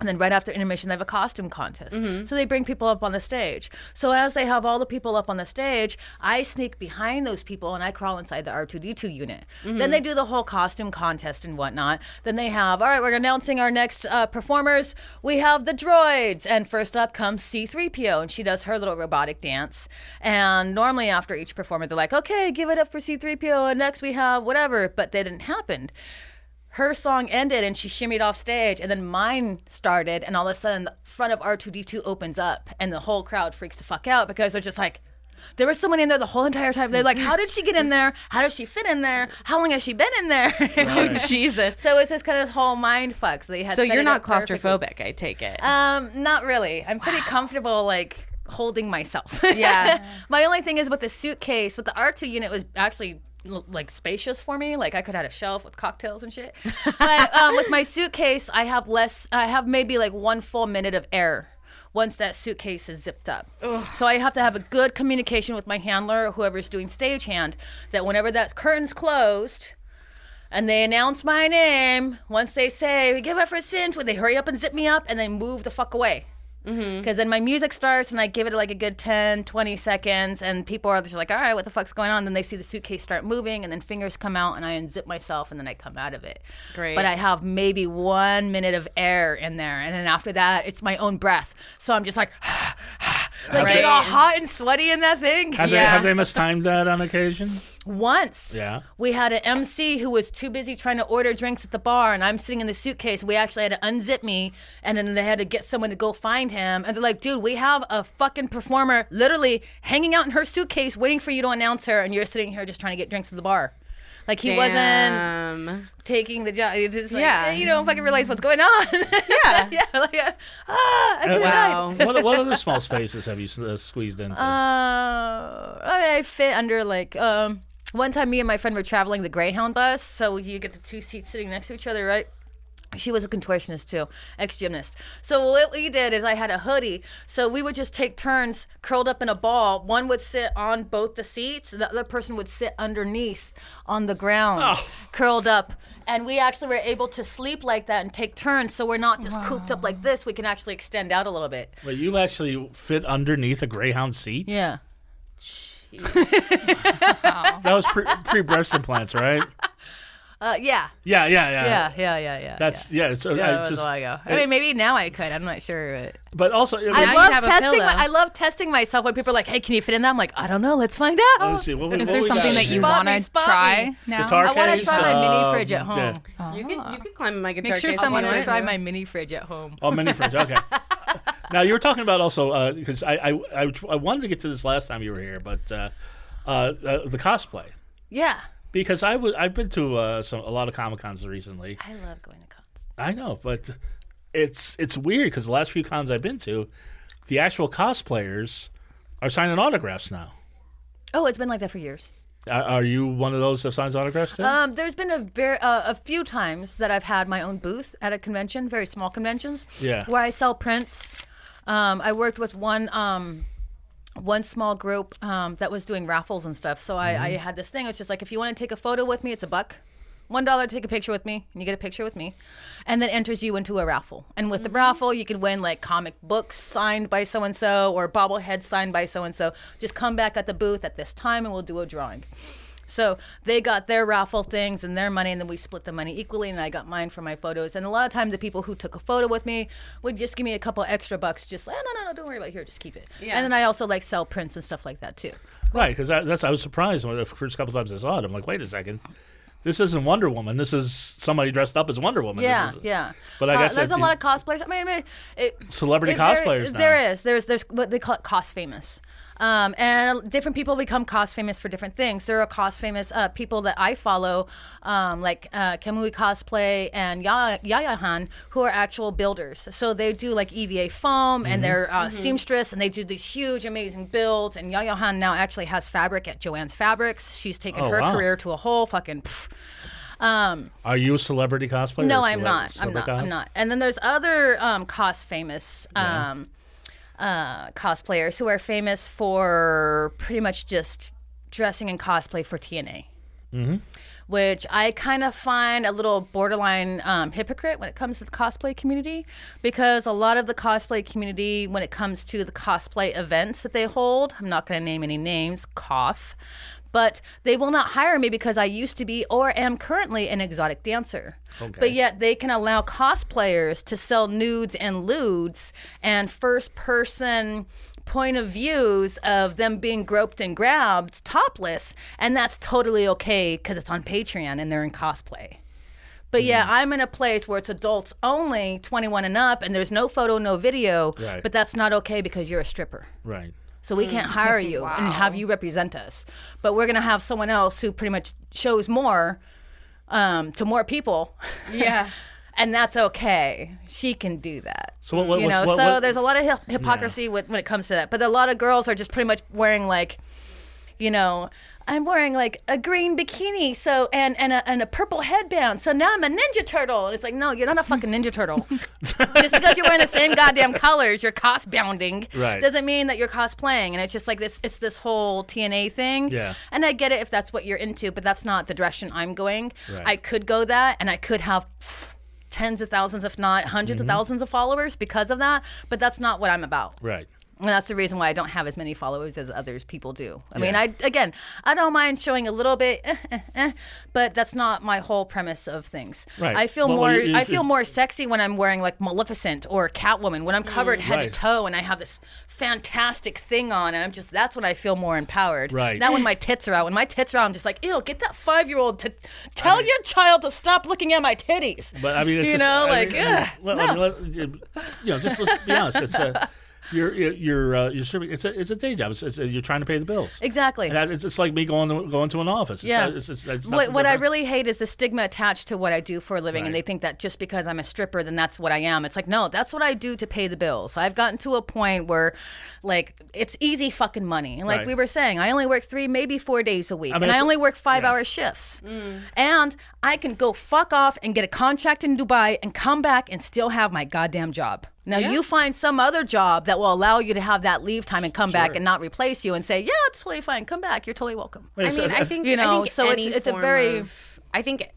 D: And then right after intermission, they have a costume contest. So they bring people up on the stage. So as they have all the people up on the stage, I sneak behind those people and I crawl inside the R2D2 unit. Then they do the whole costume contest and whatnot. Then they have, all right, we're announcing our next performers. We have the droids. And first up comes C-3PO, and she does her little robotic dance. And normally after each performer, they're like, okay, give it up for C-3PO. And next we have whatever. But that didn't happen. Her song ended and she shimmied off stage, and then mine started, and all of a sudden the front of R2D2 opens up and the whole crowd freaks the fuck out because they're just like, there was someone in there the whole entire time. They're like, how did she get in there? How does she fit in there? How long has she been in there?
A: Right.
B: Jesus.
D: So it's just kind of this whole mind fuck. So, they had
B: So
D: set
B: you're
D: it
B: not
D: up perfectly.
B: claustrophobic, I take it.
D: Not really. I'm pretty comfortable, like, holding myself.
B: Yeah.
D: My only thing is with the suitcase, with the R2 unit was actually like spacious for me. Like I could have a shelf with cocktails and shit. But with my suitcase, I have maybe like 1 full minute of air once that suitcase is zipped up. So I have to have a good communication with my handler or whoever's doing stagehand that whenever that curtain's closed and they announce my name, once they say, give it for a cinch, when they hurry up and zip me up and they move the fuck away. Because then my music starts and I give it like a good 10, 20 seconds and people are just like, all right, what the fuck's going on? Then they see the suitcase start moving and then fingers come out and I unzip myself and then I come out of it.
B: Great.
D: But I have maybe 1 minute of air in there. And then after that, it's my own breath. So I'm just like, Like
B: Right.
D: get all hot and sweaty in that thing.
A: Have they mistimed that on occasion?
D: Once,
A: Yeah.
D: we had an MC who was too busy trying to order drinks at the bar, and I'm sitting in the suitcase. We actually had to unzip me, and then they had to get someone to go find him. And they're like, dude, we have a fucking performer literally hanging out in her suitcase waiting for you to announce her, and you're sitting here just trying to get drinks at the bar. Like, he wasn't taking the job. It's just like, you don't fucking realize what's going on.
C: Yeah.
D: Yeah, like, I could have died.
A: What other small spaces have you squeezed into?
D: I mean, I fit under like one time me and my friend were traveling the Greyhound bus, so you get the two seats sitting next to each other, right? She was a contortionist too, ex-gymnast. So what we did is I had a hoodie, so we would just take turns curled up in a ball. One would sit on both the seats, the other person would sit underneath on the ground, curled up. And we actually were able to sleep like that and take turns, so we're not just cooped up like this. We can actually extend out a little bit.
A: Well, you actually fit underneath a Greyhound seat?
D: Yeah.
A: That was pre-breast implants, right?
D: Yeah.
A: Yeah.
D: That's
A: It's
D: that was
A: just.
D: a while ago. I mean, maybe now I could. I'm not sure.
A: But also,
D: I
B: you
D: love
B: have a
D: testing.
B: pillow.
D: I love testing myself when people are like, "Hey, can you fit in that?" I'm like, "I don't know. Let's find out."
A: let's see.
C: Is there something that you
D: Spot
C: want
D: me,
C: to
D: spot
C: try
D: me.
C: now?
A: Guitar
D: I want to
A: case,
D: try my mini fridge at home.
A: yeah.
B: You could climb my guitar
C: Make sure
B: case.
D: I
C: someone
D: want to
C: would.
D: try my mini fridge at home.
A: Oh, mini fridge. Okay. Now you were talking about also because I wanted to get to this last time you were here, but the cosplay.
D: Yeah.
A: Because I've been to a lot of Comic Cons recently.
D: I love going to cons.
A: I know, but it's weird because the last few cons I've been to, the actual cosplayers are signing autographs now.
D: Oh, it's been like that for years.
A: Are you one of those that signs autographs too?
D: There's been a few times that I've had my own booth at a convention, very small conventions, where I sell prints. I worked with one small group that was doing raffles and stuff. So I had this thing. It's just like, if you want to take a photo with me, it's $1. $1 to take a picture with me, and you get a picture with me, and then enters you into a raffle. And with the raffle, you could win like comic books signed by so and so or bobbleheads signed by so and so. Just come back at the booth at this time, and we'll do a drawing. So they got their raffle things and their money, and then we split the money equally, and I got mine for my photos. And a lot of times the people who took a photo with me would just give me a couple extra bucks, just like, oh, no, don't worry about it. Here, just keep it.
B: Yeah.
D: And then I also like sell prints and stuff like that too.
A: Right, because I was surprised when the first couple times I saw it. I'm like, wait a second. This isn't Wonder Woman. This is somebody dressed up as Wonder Woman.
D: Yeah,
A: This is,
D: yeah.
A: But I guess
D: there's a lot of cosplayers. I mean,
A: celebrity cosplayers now.
D: There is. There's what they call it, cost famous. And different people become cost famous for different things. There are cost famous people that I follow, like Kamui Cosplay and Yaya Han, who are actual builders. So they do like EVA foam, and they're seamstress, and they do these huge, amazing builds. And Yaya Han now actually has fabric at Joann's Fabrics. She's taken her career to a whole fucking.
A: Are you a celebrity cosplayer?
D: No, I'm not. I'm not. And then there's other cost famous cosplayers who are famous for pretty much just dressing in cosplay for TNA. Which I kind of find a little borderline hypocrite when it comes to the cosplay community, because a lot of the cosplay community, when it comes to the cosplay events that they hold, I'm not going to name any names, cough, but they will not hire me because I used to be or am currently an exotic dancer. Okay. But yet they can allow cosplayers to sell nudes and lewds and first-person point of views of them being groped and grabbed topless, and that's totally okay because it's on Patreon and they're in cosplay. But yeah, I'm in a place where it's adults only, 21 and up, and there's no photo, no video, but that's not okay because you're a stripper.
A: Right.
D: So we can't hire you and have you represent us. But we're going to have someone else who pretty much shows more to more people.
B: Yeah.
D: And that's okay. She can do that.
A: So
D: there's a lot of hypocrisy when it comes to that. But a lot of girls are just pretty much wearing like, I'm wearing like a green bikini, so and a purple headband. So now I'm a Ninja Turtle. And it's like, no, you're not a fucking Ninja Turtle. Just because you're wearing the same goddamn colors, you're cosbounding, doesn't mean that you're cosplaying. And it's just like this. It's this whole TNA thing.
A: Yeah.
D: And I get it if that's what you're into, but that's not the direction I'm going.
A: Right.
D: I could go that, and I could have tens of thousands, if not hundreds of thousands of followers because of that, but that's not what I'm about.
A: Right.
D: And that's the reason why I don't have as many followers as others people do. I mean, I don't mind showing a little bit, but that's not my whole premise of things.
A: Right.
D: I feel I feel more sexy when I'm wearing like Maleficent or Catwoman, when I'm covered head to toe and I have this fantastic thing on, and that's when I feel more empowered.
A: Right.
D: Not when my tits are out. When my tits are out, I'm just like, ew, get that 5-year-old to tell your child to stop looking at my titties.
A: But I mean, it's just let's be honest. It's a it's a day job. You're trying to pay the bills.
D: Exactly.
A: And it's like me going to an office.
D: What I really hate is the stigma attached to what I do for a living, and they think that just because I'm a stripper, then that's what I am. It's like, no, that's what I do to pay the bills. I've gotten to a point where, like, it's easy fucking money. And like we were saying, I only work 3, maybe 4 days a week, and I only work 5-hour shifts. And I can go fuck off and get a contract in Dubai and come back and still have my goddamn job. Now, you find some other job that will allow you to have that leave time and come back and not replace you and say, yeah, it's totally fine. Come back. You're totally welcome.
B: I mean, I think,
D: so it's a very...
B: I think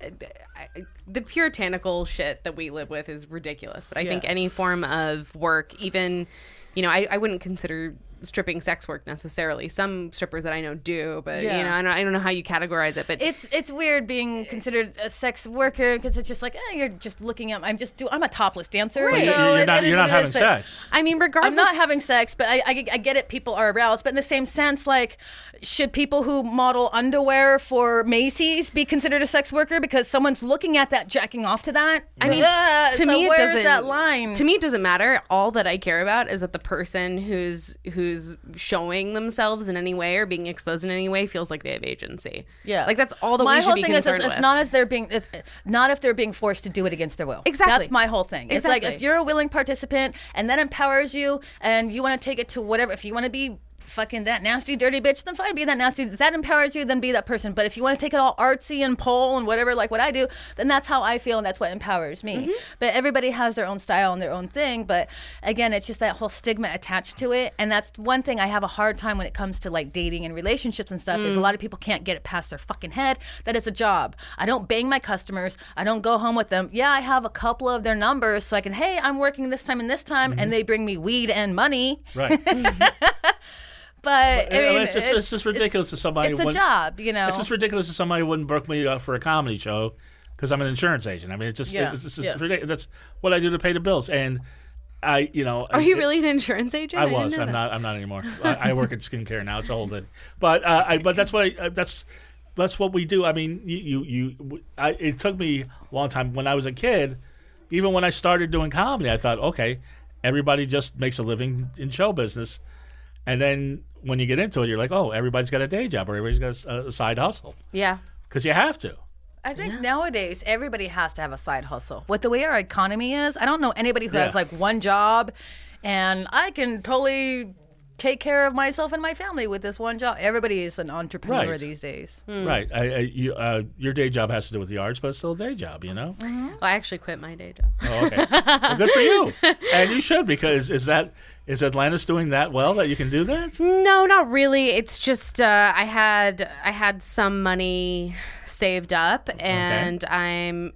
B: the puritanical shit that we live with is ridiculous. But I think any form of work, even, I wouldn't consider stripping sex work necessarily. Some strippers that I know do, but I don't know how you categorize it. But
D: it's weird being considered a sex worker because it's just like you're just looking at. I'm a topless dancer.
A: Right.
D: So
A: you're not having sex.
B: I mean, regardless,
D: I'm not having sex, but I get it. People are aroused, but in the same sense, like, should people who model underwear for Macy's be considered a sex worker because someone's looking at that, jacking off to that?
B: I mean, to me, it doesn't.
D: That line?
B: To me, it doesn't matter. All that I care about is that the person who's showing themselves in any way or being exposed in any way feels like they have agency. Yeah, like that's all that we should be concerned with.
D: It's not if they're being forced to do it against their will.
B: Exactly,
D: that's my whole thing. It's like if you're a willing participant and that empowers you, and you want to take it to whatever. If you want to be fucking that nasty dirty bitch, then fine, be that nasty. If that empowers you, then be that person. But if you want to take it all artsy and pole and whatever, like what I do, then that's how I feel and that's what empowers me. But everybody has their own style and their own thing. But again, it's just that whole stigma attached to it. And that's one thing I have a hard time when it comes to like dating and relationships and stuff is a lot of people can't get it past their fucking head that it's a job. I don't bang my customers. I don't go home with them. Yeah, I have a couple of their numbers so I can, hey, I'm working this time and this time, and they bring me weed and money.
A: Right.
D: But I mean,
A: it's just ridiculous to somebody.
D: It's a job, It's
A: just ridiculous to somebody who wouldn't book me for a comedy show because I'm an insurance agent. I mean, it's just ridiculous. That's what I do to pay the bills. And Are
B: you really an insurance agent?
A: I was. I'm not anymore. I work at skincare now. It's a whole thing. But that's what that's what we do. I mean, it took me a long time when I was a kid. Even when I started doing comedy, I thought, okay, everybody just makes a living in show business. And then when you get into it, you're like, oh, everybody's got a day job or everybody's got a side hustle.
B: Yeah.
A: Because you have to.
D: I think nowadays everybody has to have a side hustle. With the way our economy is, I don't know anybody who has like one job and I can totally take care of myself and my family with this one job. Everybody is an entrepreneur these days.
A: Right. Your day job has to do with the arts, but it's still a day job,
B: Well, I actually quit my day job.
A: Oh, okay. Well, good for you. And you should, because is Atlantis doing that well that you can do that?
B: No, not really. It's just I had some money saved up, and I'm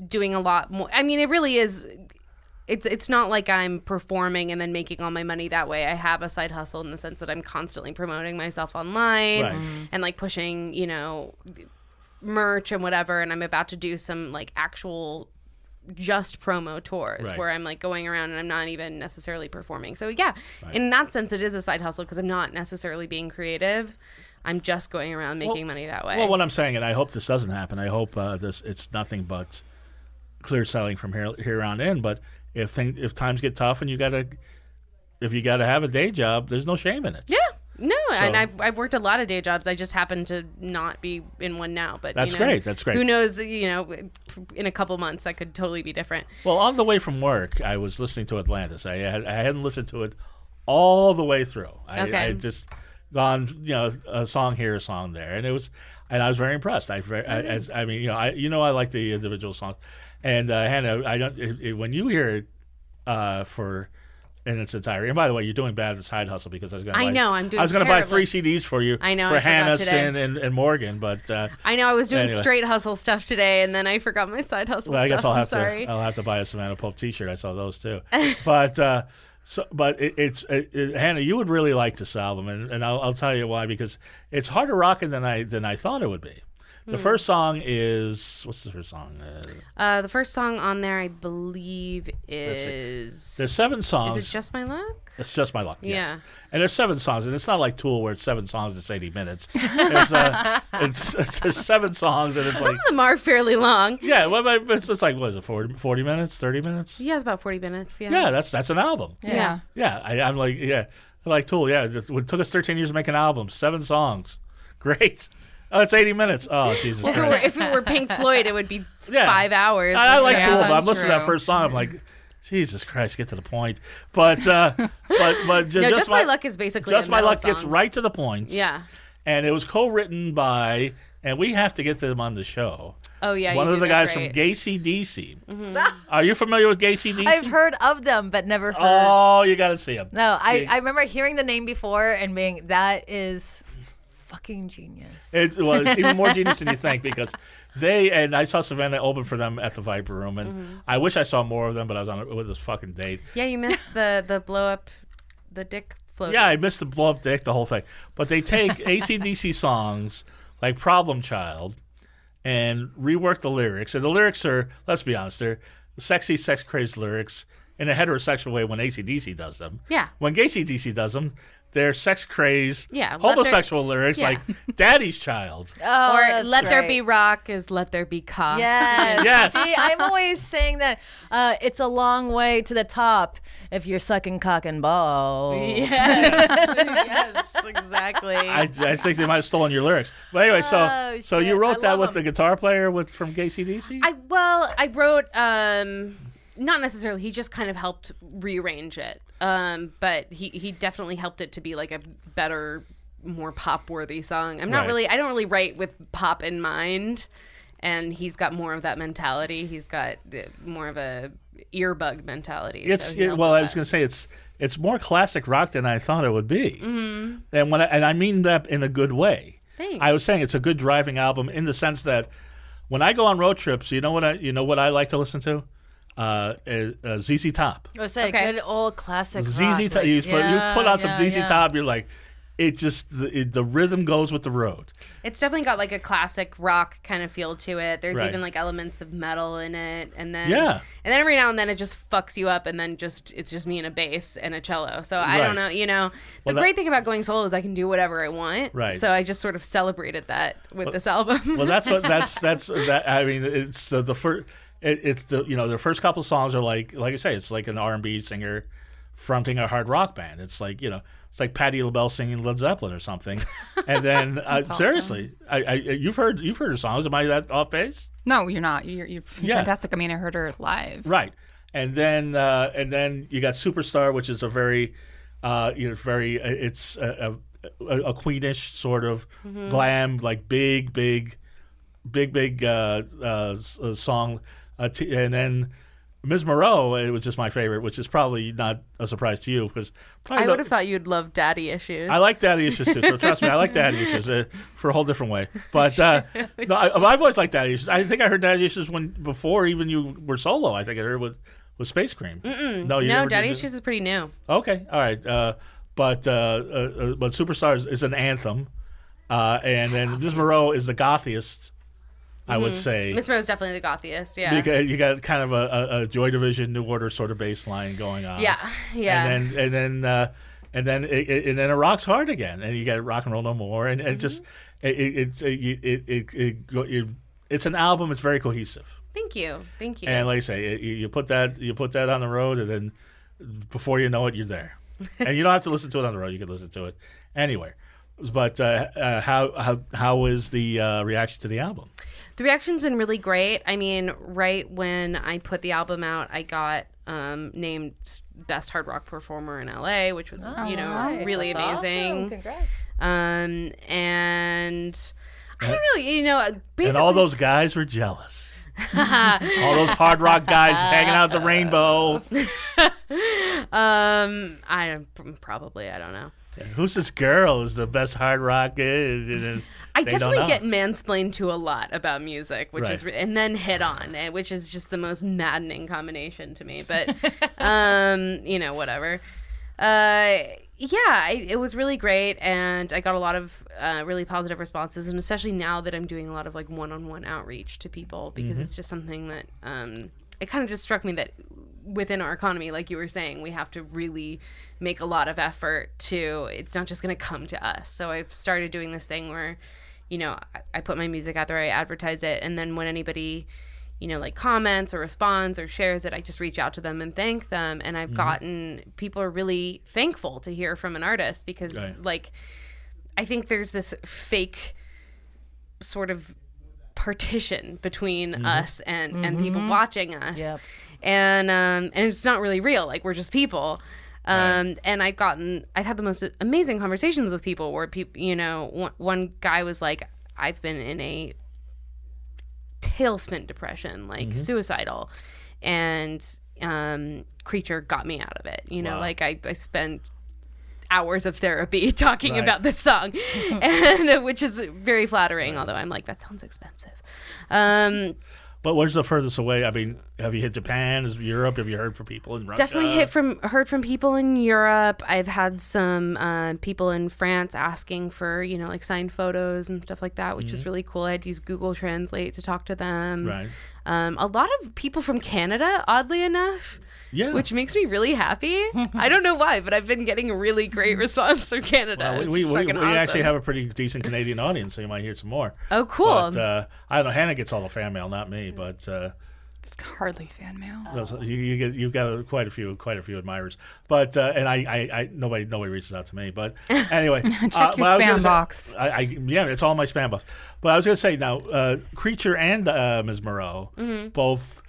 B: doing a lot more. I mean, it really is. It's not like I'm performing and then making all my money that way. I have a side hustle in the sense that I'm constantly promoting myself online and like pushing, merch and whatever. And I'm about to do some like actual just promo tours where I'm like going around and I'm not even necessarily performing. So in that sense, it is a side hustle because I'm not necessarily being creative. I'm just going around making money that way.
A: Well, what I'm saying, and I hope this doesn't happen. I hope it's nothing but clear selling from here on in. But if times get tough and if you gotta have a day job, there's no shame in it.
B: Yeah. No, and I've worked a lot of day jobs. I just happen to not be in one now. But
A: that's great. That's great.
B: Who knows? In a couple months that could totally be different.
A: Well, on the way from work, I was listening to Atlantis. I hadn't listened to it all the way through. I had just gone, a song here, a song there, and I was very impressed. I like the individual songs, and Hannah, when you hear it in its entirety. And by the way, you're doing bad at the side hustle because I'm doing buy 3 CDs for you.
B: I know,
A: for Hannah, Sin, and Morgan. But
B: I know I was doing straight hustle stuff today, and then I forgot my side hustle.
A: Well, I guess
B: stuff.
A: I'll have to buy a Savannah Pope T-shirt. I saw those too. But So, but Hannah, you would really like this album, and I'll tell you why, because it's harder rocking than I thought it would be. The first song is what's the first song?
B: The first song on there, I believe, is.
A: There's 7 songs.
B: Is it Just My Luck?
A: It's Just My Luck. Yes.
B: Yeah.
A: And there's 7 songs, and it's not like Tool where it's 7 songs, it's 80 minutes. There's 7 songs, and it's
B: Some of them are fairly long.
A: Yeah, well, it's like, what is it, 40 minutes, 30 minutes?
B: Yeah, it's about 40 minutes. Yeah.
A: Yeah, that's an album.
B: Yeah.
A: Yeah, I'm like, I like Tool. Yeah, it took us 13 years to make an album, 7 songs. Great. Oh, it's 80 minutes. Oh, Jesus Christ.
B: If it were Pink Floyd, it would be 5 hours.
A: I like Tool, but I'm
C: that's
A: listening to that
C: true.
A: first song. I'm like, Jesus Christ, get to the point. But just
B: My Luck is basically
A: Just
B: a
A: My
B: metal
A: Luck gets
B: song.
A: right to the point.
B: Yeah.
A: And it was co-written by, and we have to get them on the show.
B: Oh yeah.
A: One
B: you
A: of
B: do
A: the
B: that
A: guys
B: great.
A: from GayC. Are you familiar with GayC?
D: I've heard of them, but never heard.
A: Oh, you got to see them.
D: No, I remember hearing the name before and being, that is fucking genius.
A: It's even more genius than you think, because I saw Savannah open for them at the Viper Room, and I wish I saw more of them, but I was with this fucking date.
B: Yeah, you missed the blow up, the dick float.
A: Yeah, I missed the blow up dick, the whole thing. But they take AC/DC songs like Problem Child and rework the lyrics, and the lyrics are, let's be honest, they're sexy, sex-crazed lyrics in a heterosexual way when AC/DC does them.
B: Yeah.
A: When GayC does them, they're sex-crazed,
B: Yeah,
A: homosexual lyrics
B: yeah.
A: like Daddy's Child.
D: Oh,
B: Or
D: that's
B: Let There
D: right.
B: Be Rock is Let There Be Cock.
D: Yes.
A: Yes.
D: See, I'm always saying that it's a long way to the top if you're sucking cock and balls.
B: Yes. Yes, exactly.
A: I think they might have stolen your lyrics. But anyway,
D: Oh,
A: so you
D: shit.
A: wrote
D: I
A: that
D: love
A: with
D: them.
A: the guitar player from GayC?
B: I wrote not necessarily, he just kind of helped rearrange it. But he definitely helped it to be like a better, more pop worthy song. I don't really write with pop in mind, and he's got more of that mentality. He's got more of a earbug mentality.
A: It's
B: so he helped
A: well,
B: with
A: I was
B: that.
A: going to say it's more classic rock than I thought it would be.
B: Mm-hmm.
A: And I mean that in a good way.
B: Thanks.
A: I was saying it's a good driving album in the sense that when I go on road trips, you know what I like to listen to? ZZ Top.
D: I was saying,
B: Okay.
D: good old classic
A: ZZ
D: rock.
A: Top.
D: like-
A: You put on some ZZ
D: yeah.
A: Top, you're like, it just the rhythm goes with the road.
B: It's definitely got like a classic rock kind of feel to it. There's
A: Right.
B: even like elements of metal in it, and then
A: Yeah.
B: and then every now and then it just fucks you up, and then it's just me and a bass and a cello. So I don't know, the
A: Well,
B: great thing about going solo is I can do whatever I want.
A: Right.
B: So I just sort of celebrated that with this album.
A: Well, that's that. I mean, it's the first. It's the their first couple songs are like I say, it's like an R&B singer fronting a hard rock band. It's like it's like Patti LaBelle singing Led Zeppelin or something. And then seriously, you've heard her songs. Am I that off base?
C: No, you're not. You're
A: Yeah.
C: fantastic. I mean, I heard her live.
A: Right. And then you got Superstar, which is a very it's a Queenish sort of glam, like big song. And then Ms. Moreau, it was just my favorite, which is probably not a surprise to you because
B: I would have thought you'd love Daddy Issues.
A: I like Daddy Issues too. So trust me, I like Daddy Issues for a whole different way. But no, I've always liked Daddy Issues. I think I heard Daddy Issues before even you were solo. I think I heard with Space Cream.
B: No,
A: never
B: Daddy
A: did
B: Issues is pretty new.
A: Okay, all right. But Superstars is an anthem, and then Ms. Moreau is the gothiest, I would say.
B: Miss Moreau's definitely the gothiest. Yeah.
A: Because you got kind of a Joy Division, New Order sort of bass line going on.
B: Yeah.
A: And then it rocks hard again, and you got Rock and Roll No More, and it just it's an album. It's very cohesive.
B: Thank you.
A: And like I say, you put that on the road, and then before you know it, you're there. And you don't have to listen to it on the road. You can listen to it anywhere. But how is the reaction to the album?
B: The reaction's been really great. I mean, right when I put the album out, I got named Best Hard Rock Performer in LA, which was
D: Nice.
B: really
D: That's
B: amazing.
D: awesome. Congrats.
B: And I don't know, basically.
A: And all those guys were jealous. All those hard rock guys hanging out at the Rainbow.
B: Probably, I don't know.
A: Who's this girl? Is the best hard rock is?
B: I definitely get mansplained to a lot about music, which is and then hit on, which is just the most maddening combination to me. But whatever. It was really great, and I got a lot of really positive responses, and especially now that I'm doing a lot of like one-on-one outreach to people, because it's just something that it kind of just struck me that within our economy, like you were saying, we have to really make a lot of effort to, it's not just going to come to us. So I've started doing this thing where, I put my music out there, I advertise it, and then when anybody, like comments or responds or shares it, I just reach out to them and thank them. And I've gotten, people are really thankful to hear from an artist because like, I think there's this fake sort of partition between us and people watching us. Yep. And it's not really real. Like, we're just people. And I've had the most amazing conversations with people where people, one guy was like, I've been in a tailspin depression, like suicidal, and Creature got me out of it. Like I spent hours of therapy talking about this song, and which is very flattering, although I'm like, that sounds expensive.
A: But where's the furthest away? I mean, have you hit Japan? Is Europe? Have you heard from people in Russia?
B: Definitely heard from people in Europe. I've had some people in France asking for, like signed photos and stuff like that, which is really cool. I had to use Google Translate to talk to them. Right. A lot of people from Canada, oddly enough. Yeah. Which makes me really happy. I don't know why, but I've been getting a really great response from Canada.
A: Well, we awesome. Actually have a pretty decent Canadian audience, so you might hear some more.
B: Oh, cool.
A: But, I don't know. Hannah gets all the fan mail, not me. But
C: it's hardly fan mail.
A: You've got quite a few admirers. But and I nobody reaches out to me. But anyway,
C: check your spam box.
A: It's all my spam box. But I was going to say now, Creature and Ms. Moreau both.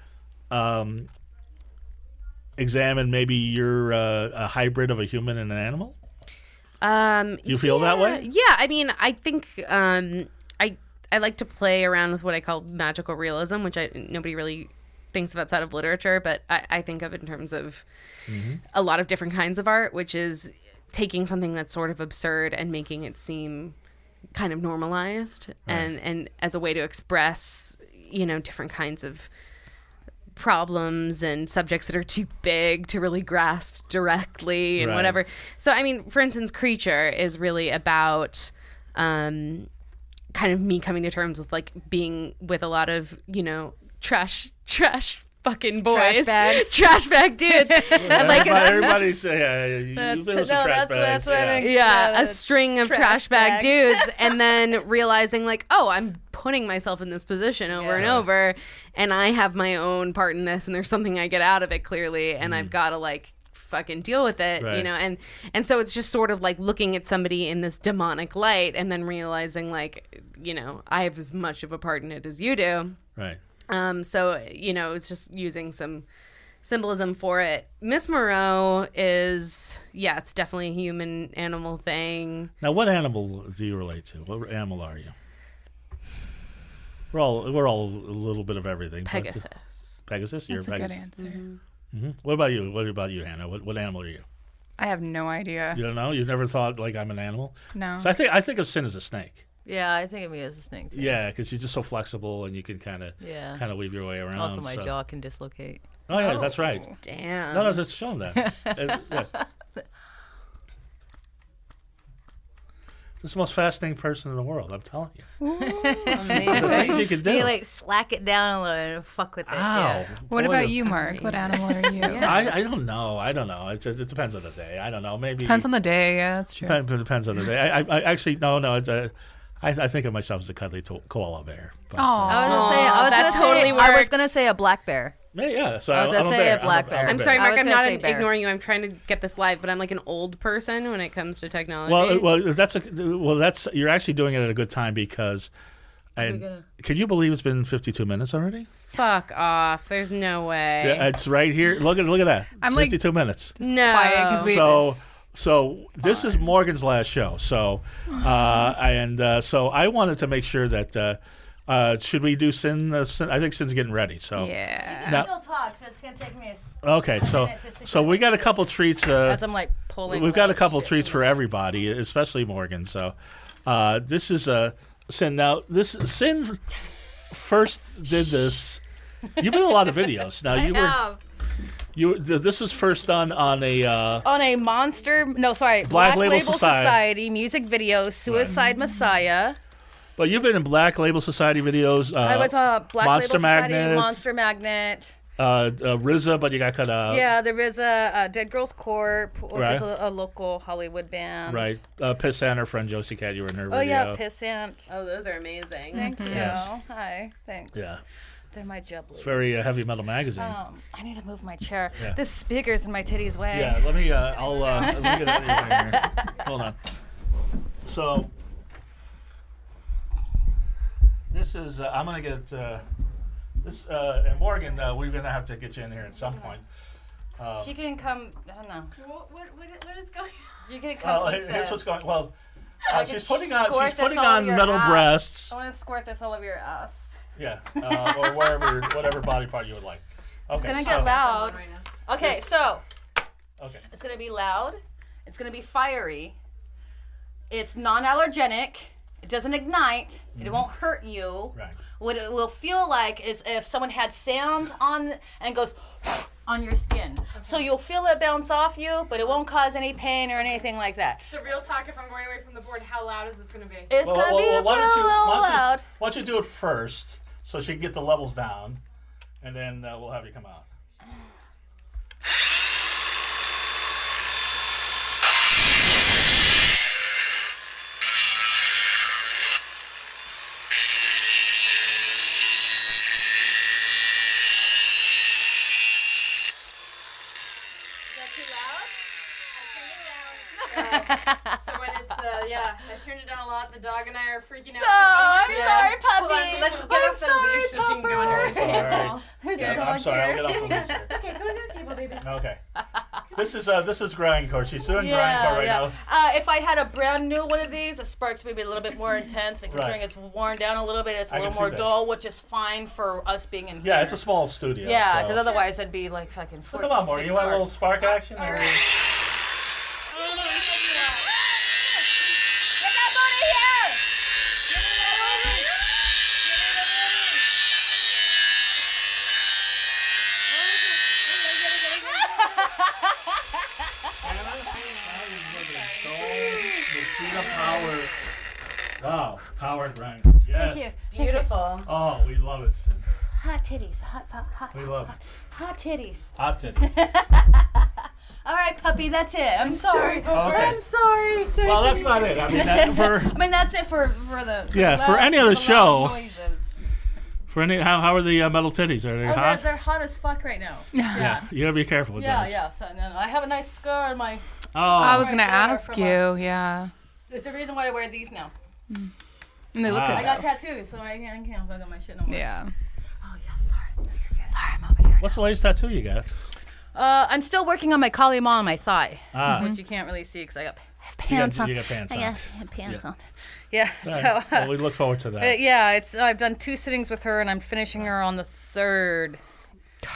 A: Examine maybe you're a hybrid of a human and an animal? Do you feel that way?
B: Yeah, I mean, I think I like to play around with what I call magical realism, which nobody really thinks of outside of literature, but I think of it in terms of a lot of different kinds of art, which is taking something that's sort of absurd and making it seem kind of normalized, and as a way to express, different kinds of problems and subjects that are too big to really grasp directly and whatever. So, I mean, for instance, Creature is really about kind of me coming to terms with like being with a lot of, trash fucking boys. Trash bag dudes. And like
A: everybody say, that's what
B: I mean. Yeah, a string of trash bag dudes, and then realizing like, oh, I'm putting myself in this position over and over, and I have my own part in this, and there's something I get out of it clearly, and I've got to like fucking deal with it, and so it's just sort of like looking at somebody in this demonic light, and then realizing like, I have as much of a part in it as you do.
A: Right.
B: So, it's just using some symbolism for it. Miss Moreau is, it's definitely a human animal thing.
A: Now, what animal do you relate to? What animal are you? We're all a little bit of everything.
B: Pegasus.
A: Pegasus? You're
C: That's a
A: Pegasus.
C: good answer.
A: What about you? What about you, Hannah? What animal are you?
C: I have no idea.
A: You don't know? You've never thought like I'm an animal?
C: No.
A: So I think of Sin as a snake.
D: Yeah, I think of me as a snake too.
A: Yeah, because you're just so flexible and you can kind of weave your way around.
D: Also, my jaw can dislocate.
A: Oh yeah, that's right.
B: Damn.
A: No, just show them that. This is the most fascinating person in the world. I'm telling you.
D: Amazing.
A: The things you can do.
D: You like slack it down a little and fuck with it.
A: Ow.
D: Yeah.
C: What about you, Mark? What animal are you?
A: I don't know. It depends on the day. I don't know. Maybe
C: depends on the day. Yeah, that's true.
A: Depends on the day. I actually no. I think of myself as a cuddly koala bear. But,
D: I was gonna say a black bear.
A: Yeah, so
D: I was gonna say a black bear.
B: I'm sorry, Mark. I'm not ignoring you. I'm trying to get this live, but I'm like an old person when it comes to technology.
A: That's you're actually doing it at a good time because. Can you believe it's been 52 minutes already?
B: Fuck off! There's no way.
A: Yeah, it's right here. Look at that.
C: I'm
A: 52 minutes.
B: No.
A: So this is Morgan's last show. So so I wanted to make sure that Should we do Sin? I think Sin's getting ready. So
C: Yeah.
A: Now-
D: Still talk, so it's gonna take me.
A: okay, so we got a couple treats.
D: As I'm like pulling.
A: We've got a
D: like
A: couple
D: shit
A: treats
D: from
A: for
D: the-
A: everybody, especially Morgan. So this is Sin. Now this Sin first did this. You've been in a lot of videos. Now this is first done on a
D: on a Black Label Society music video, Suicide Messiah.
A: but you've been in Black Label Society videos.
D: I was Black
A: Monster
D: Label Society,
A: Magnet.
D: Monster Magnet.
A: RZA, but you got cut out.
D: Yeah, there is a Dead Girls Corp, which
A: Right.
D: is a local Hollywood band.
A: Right. Pissant, our friend Josie Cat, you were in her
D: Oh
A: video.
D: yeah, Pissant.
B: Oh, those are amazing.
D: Thank you.
A: Yes.
D: Hi. Thanks.
A: Yeah.
D: They're my jublets.
A: It's very heavy metal magazine.
D: I need to move my chair.
A: Yeah.
D: This speaker's in my titty's way.
A: Yeah, let me, let me get out of here. Hold on. So, this is, I'm going to get, this, and Morgan, we're going to have to get you in here at some point.
D: She can come. I don't know.
B: What is going on?
D: You can come. Like
A: Here's
D: this.
A: what's going, well,
D: I
A: she's
D: can
A: putting on,
D: squirt
A: she's
D: this
A: putting
D: all
A: on
D: over your
A: metal
D: ass.
A: breasts.
D: I want to squirt this all over your ass.
A: Yeah, or whatever body part you would like. Okay,
D: It's gonna
A: so,
D: get loud.
B: Right now.
D: Okay, so
A: Okay.
D: it's gonna be loud. It's gonna be fiery. It's non-allergenic. It doesn't ignite. It won't hurt you.
A: Right.
D: What it will feel like is if someone had sand on and goes on your skin. So you'll feel it bounce off you, but it won't cause any pain or anything like that.
B: So real talk, if I'm going away from the board, how loud is this going to be?
D: It's gonna be a
A: why
D: little loud.
A: Why don't you do it first so she can get the levels down, and then we'll have you come out.
B: So when it's, I turned it down a lot. The dog and I are freaking out.
D: Oh, I'm
B: Yeah.
D: sorry,
B: Hold
D: puppy.
B: on, let's get
D: I'm
B: off the
D: sorry,
B: leash so she can go under her
A: Sorry.
B: table.
D: There's a
A: Yeah,
D: dog
A: I'm sorry. I'll
D: here.
A: get off the leash. here.
B: Okay, go to the table, baby.
A: Okay. This is grindcore. She's doing grindcore right now.
D: If I had a brand new one of these, the sparks would be a little bit more intense. But considering
A: Right.
D: it's worn down a little bit, it's a
A: I can
D: little
A: see
D: more
A: that.
D: dull, which is fine for us being in here.
A: Yeah, it's a small studio.
D: Yeah,
A: so.
D: because otherwise it'd be like fucking
A: So
D: 14,
A: come on, Morgan. You want a little spark action?
D: All
A: or-
D: right. Get that booty here!
A: Power. Wow, power grind. Yes.
D: Thank you. Beautiful.
A: Oh, we love it, Sid.
D: Hot titties. Hot.
A: We love it.
D: Hot titties.
A: Hot titty.
D: All right, puppy, that's it. I'm sorry.
A: Okay.
D: I'm sorry.
A: Well, that's not it. I mean,
D: I mean, that's it for the.
A: Yeah,
D: the
A: for
D: loud-
A: any other
D: the loud
A: show.
D: noises.
A: for any, how are the metal titties? Are they
D: Oh,
A: hot?
D: they're hot as fuck right now.
A: Yeah, you gotta be careful with those.
D: Yeah. So no, I have a nice scar on my.
A: Oh,
C: I was
D: Right
C: gonna
D: there
C: ask
D: from
C: you, yeah.
D: It's the reason why I wear these now.
C: And they look
A: Wow.
C: good.
D: I got
C: though.
D: tattoos, so I can't fuck up my shit no more.
C: Yeah.
D: Oh yeah, sorry. Sorry, I'm over here.
A: what's the latest tattoo you got?
D: I'm still working on my Kali Ma on my thigh,
A: Ah,
D: which you can't really see because I got
A: you
D: pants
A: got,
D: on.
A: you got pants
D: I
A: on.
D: got pants
A: Yeah.
D: on. Yeah.
A: All right.
D: So.
A: Well, we look forward to that.
D: Yeah, I've done 2 sittings with her, and I'm finishing her on the 3rd.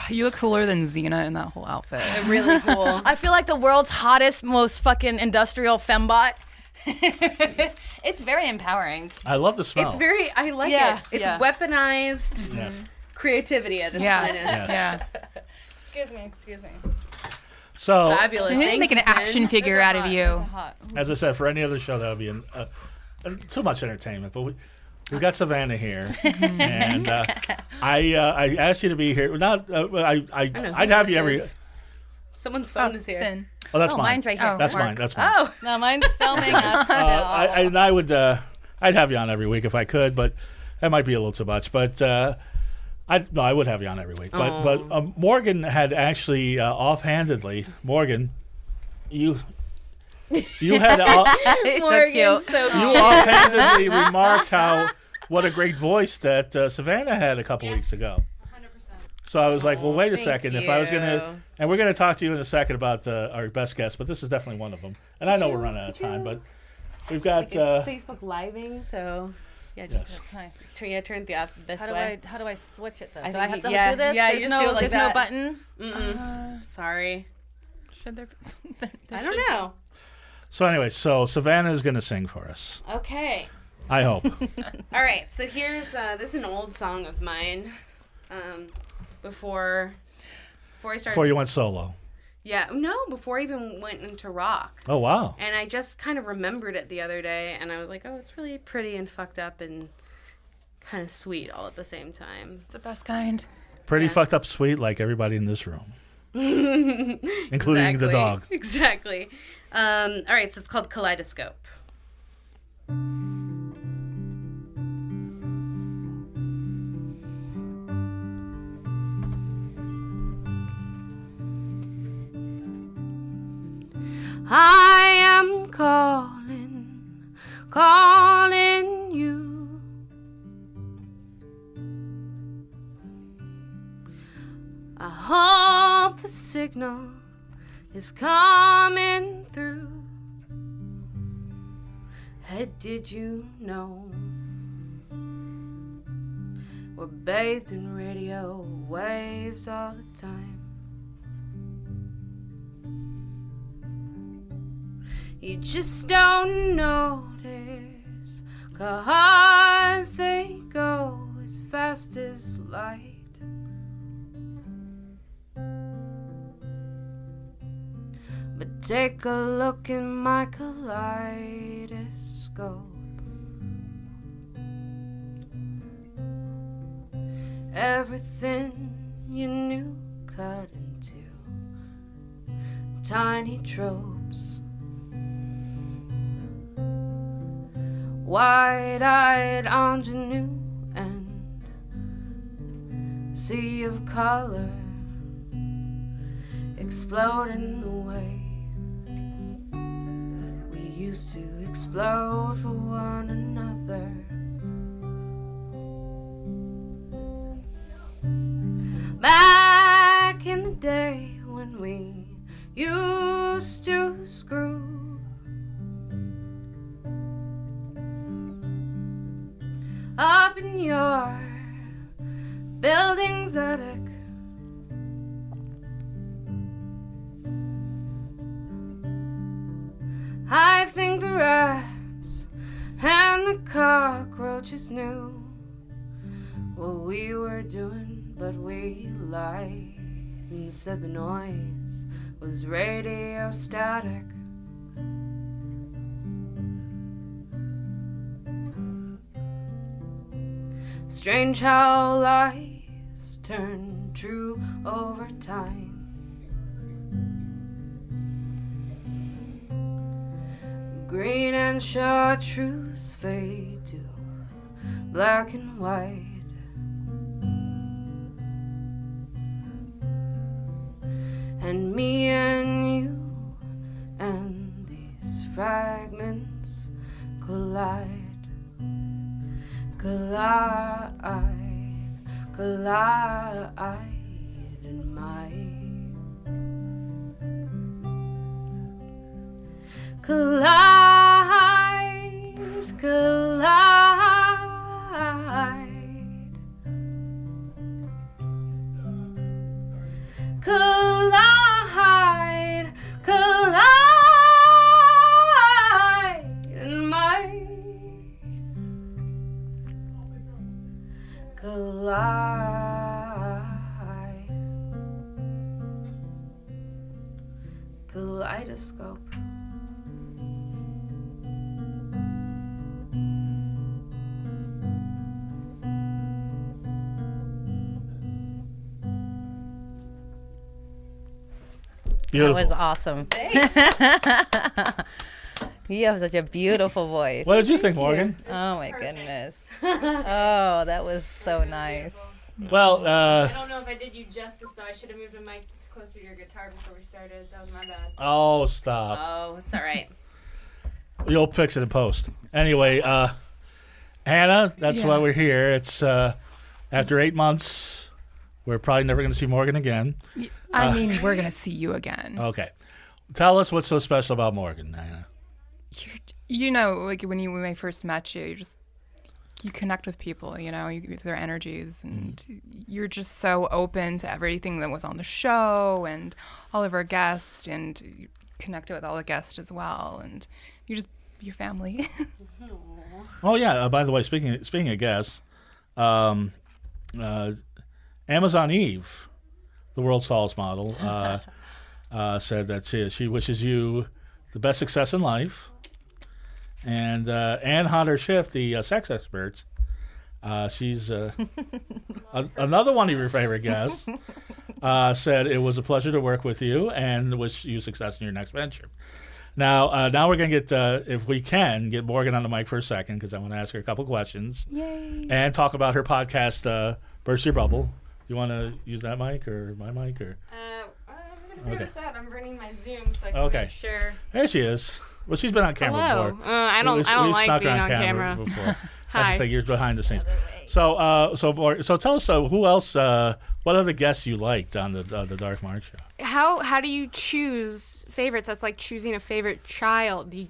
C: You look cooler than Xena in that whole outfit.
B: Really cool.
D: I feel like the world's hottest, most fucking industrial fembot. It's very empowering.
A: I love the smell.
B: It's very, I like
D: Yeah,
B: it. It's
D: yeah.
B: weaponized
A: Yes.
B: creativity at its
C: Yeah.
B: finest.
C: Yeah.
D: Excuse me.
A: So,
B: Fabulous.
C: We need to
B: Thank
C: make an
B: you, Sid.
C: action figure out of
D: Those
C: you.
D: are hot.
A: as I said, for any other show, that would be too much entertainment. But we've got Savannah here, and I asked you to be here. Not I'd
B: know
A: have
B: whose
A: you every.
B: this is. Someone's phone is here.
C: Sin.
A: Oh, that's
D: Oh,
A: mine.
D: mine's right here.
C: Oh.
A: That's
C: Mark.
A: mine. That's mine.
B: Oh,
D: No, mine's filming us still.
A: I would I'd have you on every week if I could, but that might be a little too much. But I would have you on every week. But Morgan had actually offhandedly, Morgan, you had
B: Morgan, so
A: you offhandedly remarked what a great voice that Savannah had a couple weeks ago.
B: 100%.
A: So I was like, well, wait a
B: thank
A: second. If I was
B: you.
A: gonna, and we're gonna talk to you in a second about our best guest, but this is definitely one of them. And I know we're running out of time, but we've got.
B: It's Facebook Living, so
D: Yeah, just
A: Yes.
D: time.
B: Turn this
D: How
B: way.
D: do I switch it though?
B: I
D: Do I
B: think
D: have to
B: yeah,
D: do this?
B: yeah,
D: There's
B: you
D: no
B: just do it like
D: there's
B: that.
D: no button.
B: Mm-mm. Sorry.
C: Should there?
B: I don't know.
A: So anyway, so Savannah is going to sing for us.
B: Okay.
A: I hope.
B: All right. So here's this is an old song of mine. Before I started.
A: Before you went solo.
B: Yeah. No. Before I even went into rock.
A: Oh, wow.
B: And I just kind of remembered it the other day, and I was like, oh, it's really pretty and fucked up and kind of sweet all at the same time.
C: It's the best kind.
A: Pretty
B: Yeah.
A: fucked up sweet like everybody in this room. Including the dog.
B: Exactly. All right, so it's called Kaleidoscope. I am calling you. I hope the signal is coming through. Hey, did you know we're bathed in radio waves all the time? You just don't notice, 'cause they go as fast as light. But take a look in my kaleidoscope. Everything you knew cut into tiny tropes. Wide-eyed ingenue and sea of color explode in the way we used to explode for one another. Back in the day when we used to screw up in your building's attic. I think the rats and the cockroaches knew what we were doing, but we lied and said the noise was radio static. Strange how lies turn true over time. Green and chartreuse fade to black and white. And me and you and these fragments collide. Collide in my collide. Collide in my Kaleidoscope.
A: Beautiful.
D: That was awesome. You have such a beautiful voice.
A: What did you think, Morgan?
D: Oh my goodness. Oh, that was so nice.
A: Well,
B: I don't know if I did you justice though. I should have moved the mic closer to your guitar before we started. That was my bad.
A: oh, stop.
B: Oh, it's all right.
A: You'll fix it in post. Anyway, Hannah, that's why we're here. It's after 8 months. We're probably never going to see Morgan again.
C: I mean, we're going to see you again.
A: Okay. Tell us what's so special about Morgan, Hannah.
C: You know, like when I first met you, you're just you connect with people, with their energies, and you're just so open to everything that was on the show and all of our guests, and you connected with all the guests as well, and you're just your family.
A: Oh yeah. By the way, speaking of guests, Amazon Eve, the world's tallest model, said that she wishes you the best success in life. And Ann Hunter Schiff, the sex expert, she's another one of your favorite guests, said it was a pleasure to work with you and wish you success in your next venture. Now we're going to get, if we can, get Morgan on the mic for a second, because I want to ask her a couple questions.
C: Yay.
A: And talk about her podcast, Burst Your Bubble. Do you want to use that mic or my mic? Or?
B: I'm going to figure this out. I'm running my Zoom so I can make sure.
A: There she is. Well, she's been on camera
B: Hello.
A: before.
B: I don't like being on camera.
A: Before.
B: Hi.
A: I just think you're behind the scenes. So tell us who else, what other guests you liked on the Dark Mark show?
B: How do you choose favorites? That's like choosing a favorite child. You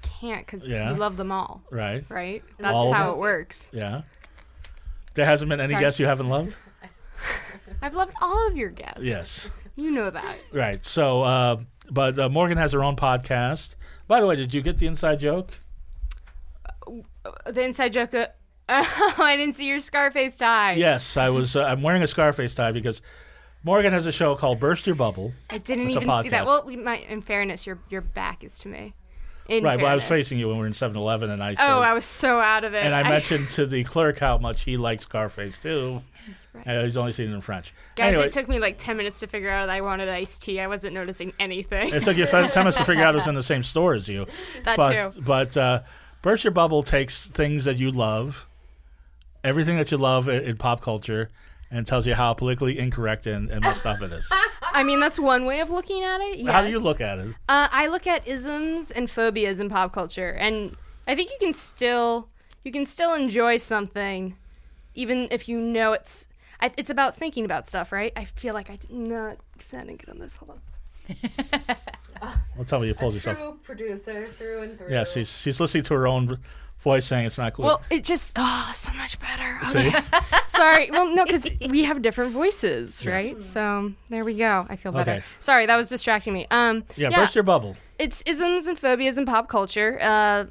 B: can't, because you love them all.
A: Right.
B: Right? That's how it works.
A: Yeah. There hasn't been any guests you haven't loved?
B: I've loved all of your guests.
A: Yes.
B: You know that.
A: Right. So, but Morgan has her own podcast. By the way, did you get the inside joke?
B: The inside joke. I didn't see your Scarface tie.
A: Yes, I was. I'm wearing a Scarface tie because Morgan has a show called Burst Your Bubble.
B: I didn't even see that. Well, in fairness, your back is to me. Right.
A: Well, I was facing you when we were in 7-Eleven, and I said,
B: I was so out of it.
A: And I mentioned to the clerk how much he likes Scarface too. Right. He's only seen it in French.
B: Guys, it took me like 10 minutes to figure out that I wanted iced tea. I wasn't noticing anything.
A: It took you 10 minutes to figure out it was in the same store as you.
B: Too.
A: But Burst Your Bubble takes things that you love, everything that you love in pop culture, and tells you how politically incorrect and messed up it is.
B: I mean, that's one way of looking at it. Yes.
A: How do you look at it?
B: I look at isms and phobias in pop culture, and I think you can still enjoy something, even if you know it's about thinking about stuff, right? I feel like I did not get on this. Hold on.
A: Well, tell me you pulled yourself.
B: True producer through and through.
A: Yeah, she's listening to her own voice saying it's not cool.
B: Well, it just so much better.
A: See?
B: Sorry. Well, no, because we have different voices, right? So there we go. I feel better.
A: Okay.
B: Sorry, that was distracting me.
A: Burst Your Bubble.
B: It's isms and phobias in pop culture.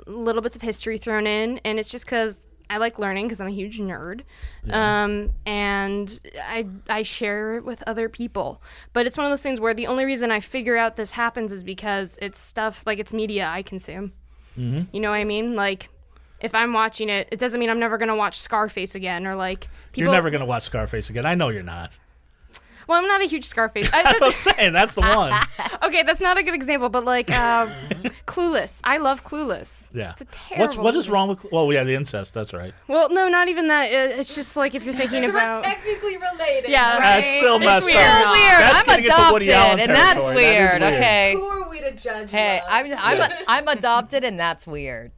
B: Little bits of history thrown in, and it's just because I like learning because I'm a huge nerd, and I share it with other people. But it's one of those things where the only reason I figure out this happens is because it's stuff, like it's media I consume. Mm-hmm. You know what I mean? Like, if I'm watching it, it doesn't mean I'm never going to watch Scarface again, or like people...
A: You're never going to watch Scarface again. I know you're not.
B: Well, I'm not a huge Scarface.
A: That's what I'm saying. That's the one.
B: Okay, that's not a good example, but like Clueless. I love Clueless.
A: Yeah.
B: It's a terrible
A: What is wrong with... Well, yeah, the incest. That's right.
B: Well, no, not even that. It's just like if you're thinking about...
E: technically related.
B: Yeah,
E: right?
A: That's still messed
B: weird.
A: up.
B: No.
A: That's
D: I'm
A: getting into Woody Allen
D: adopted, and that's
A: territory.
D: weird.
A: That is
D: Okay.
E: Who are we to judge?
D: Hey,
E: love?
D: I'm adopted, and that's weird.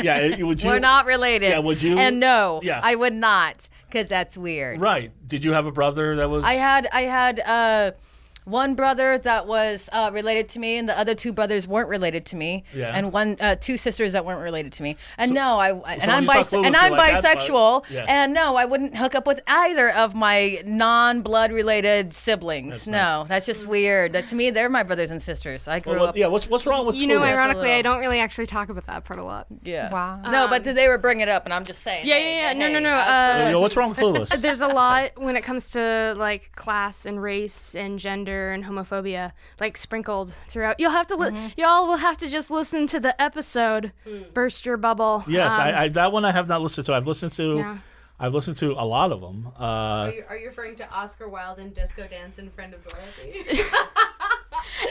A: Yeah, would you...
D: We're not related.
A: Yeah, would you...
D: And no,
A: Yeah.
D: I would not, because that's weird.
A: Right. Did you have a brother that was...
D: I had one brother that was related to me, and the other two brothers weren't related to me, and two sisters that weren't related to me. And I'm bisexual, and no, I wouldn't hook up with either of my non-blood related siblings.
A: That's
D: no,
A: nice.
D: That's just weird. That to me, they're my brothers and sisters. I grew up.
A: Yeah, what's wrong with
B: You know,
A: Clueless?
B: ironically, I don't really actually talk about that part a lot.
D: Yeah.
C: Wow.
D: No, but they were bringing it up, and I'm just saying.
B: Yeah. No.
A: What's wrong with Clueless?
B: There's a lot when it comes to like class and race and gender and homophobia, like sprinkled throughout. You'll have to y'all will have to just listen to the episode "Burst Your Bubble."
A: Yes, I that one I have not listened to. I've listened to a lot of them.
E: Are you referring to Oscar Wilde and Disco Dance in Friend of Dorothy?